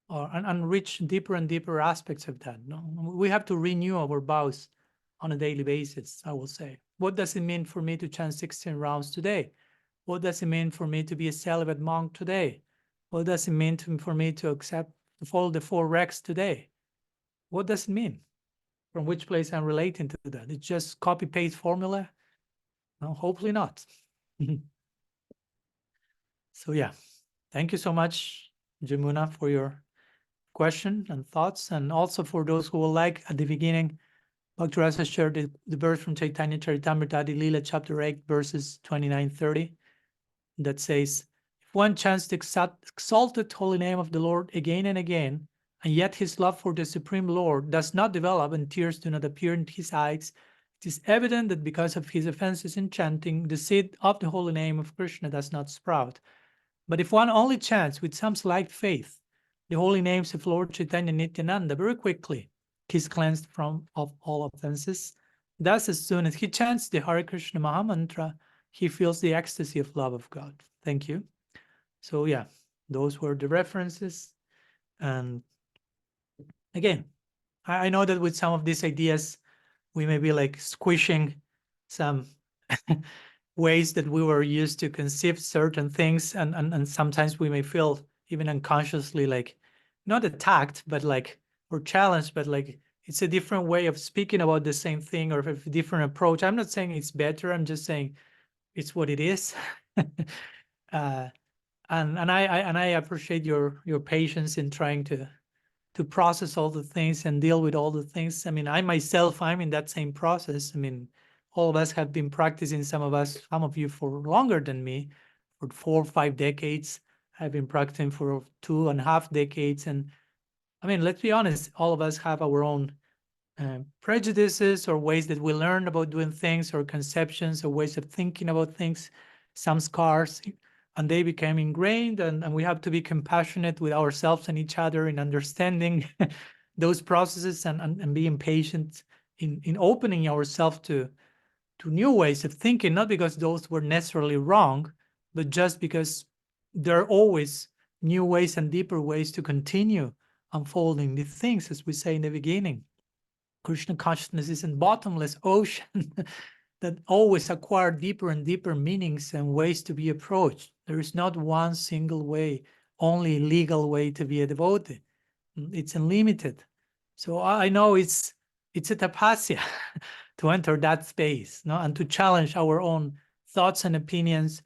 and reach deeper and deeper aspects of that. No? We have to renew our vows on a daily basis, I will say. What does it mean for me to chant 16 rounds today? What does it mean for me to be a celibate monk today? What does it mean for me to follow the 4 regs today? What does it mean? From which place I'm relating to that? It's just copy-paste formula? No, hopefully not. So yeah, thank you so much, Jamuna, for your question and thoughts, and also for those who will like at the beginning, Dr. Rasa shared the verse from Chaitanya Charitamrita Adi Leela, chapter 8, verses 29-30, that says, if one chants the exalted holy name of the Lord again and again, and yet his love for the Supreme Lord does not develop and tears do not appear in his eyes, it is evident that because of his offenses in chanting, the seed of the holy name of Krishna does not sprout. But if one only chants with some slight faith the holy names of Lord Chaitanya Nityananda, very quickly he is cleansed of all offenses. Thus, as soon as he chants the Hare Krishna Mahamantra, he feels the ecstasy of love of God. Thank you. So yeah, those were the references. And again, I know that with some of these ideas, we may be like squishing some ways that we were used to conceive certain things, and sometimes we may feel even unconsciously like not attacked, but like, or challenged, but like it's a different way of speaking about the same thing or a different approach. I'm not saying it's better. I'm just saying it's what it is. And I appreciate your patience in trying to process all the things and deal with all the things. I mean, I myself, I'm in that same process. I mean, all of us have been practicing, some of you for longer than me, for 4 or 5 decades. I've been practicing for 2.5 decades. And I mean, let's be honest, all of us have our own prejudices or ways that we learn about doing things, or conceptions or ways of thinking about things, some scars, and they became ingrained, and we have to be compassionate with ourselves and each other in understanding those processes, and being patient in opening ourselves to new ways of thinking, not because those were necessarily wrong, but just because there are always new ways and deeper ways to continue unfolding the things, as we say in the beginning. Krishna consciousness is a bottomless ocean that always acquire deeper and deeper meanings and ways to be approached. There is not one single way, only legal way to be a devotee. It's unlimited. So I know it's a tapasya to enter that space, no, and to challenge our own thoughts and opinions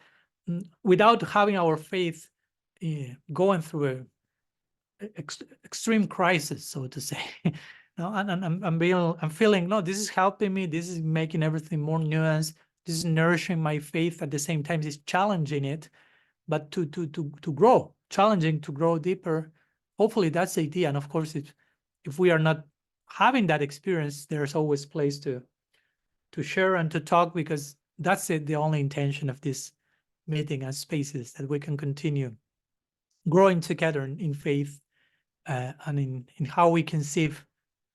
without having our faith going through a extreme crisis, so to say. No, and I'm feeling, no, this is helping me. This is making everything more nuanced. This is nourishing my faith. At the same time, it's challenging it, but to grow, challenging to grow deeper. Hopefully, that's the idea. And of course, if we are not having that experience, there's always place to share and to talk, because that's the only intention of this meeting and spaces, that we can continue growing together in faith, and in how we conceive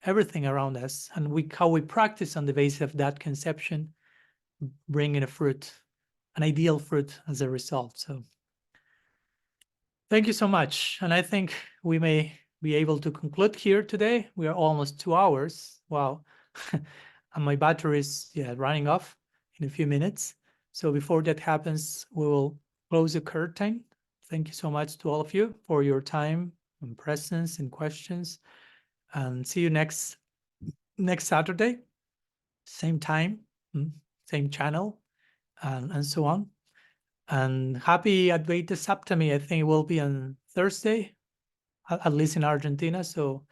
everything around us, and how we practice on the basis of that conception, bringing a fruit, an ideal fruit as a result. So thank you so much. And I think we may be able to conclude here today. We are almost 2 hours. Wow. And my battery is running off in a few minutes. So before that happens, we will close the curtain. Thank you so much to all of you for your time and presence and questions. And see you next Saturday, same time, same channel, and so on. And happy Advaita Saptami. I think it will be on Thursday, at least in Argentina. So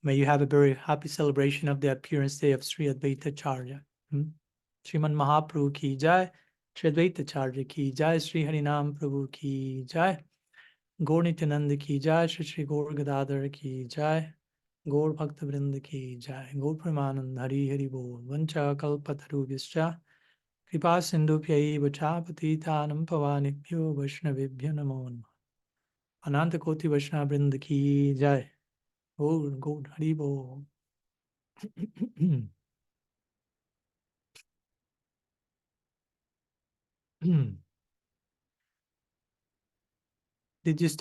may you have a very happy celebration of the appearance day of Sri Advaita Acharya. Sriman Mahaprabhu ki jai, Sri Advaita Acharya ki jai, Sri Harinam Prabhu ki jai, Gaur Nityananda ki jai, Shri Gaur Gadadhar ki jai, Gaur Bhakta Vrinda ki jai, Gaur Premanand Hari Hari Bol, Vancha Kalpatarubhyascha, Kripa Sindhupyaiva cha Patitanam Pavanibhyo Vaishnavibhyo Namo Namah. Ananta Koti Vaishnava Vrinda ki jai. Gaur Hari Bol. Did you start?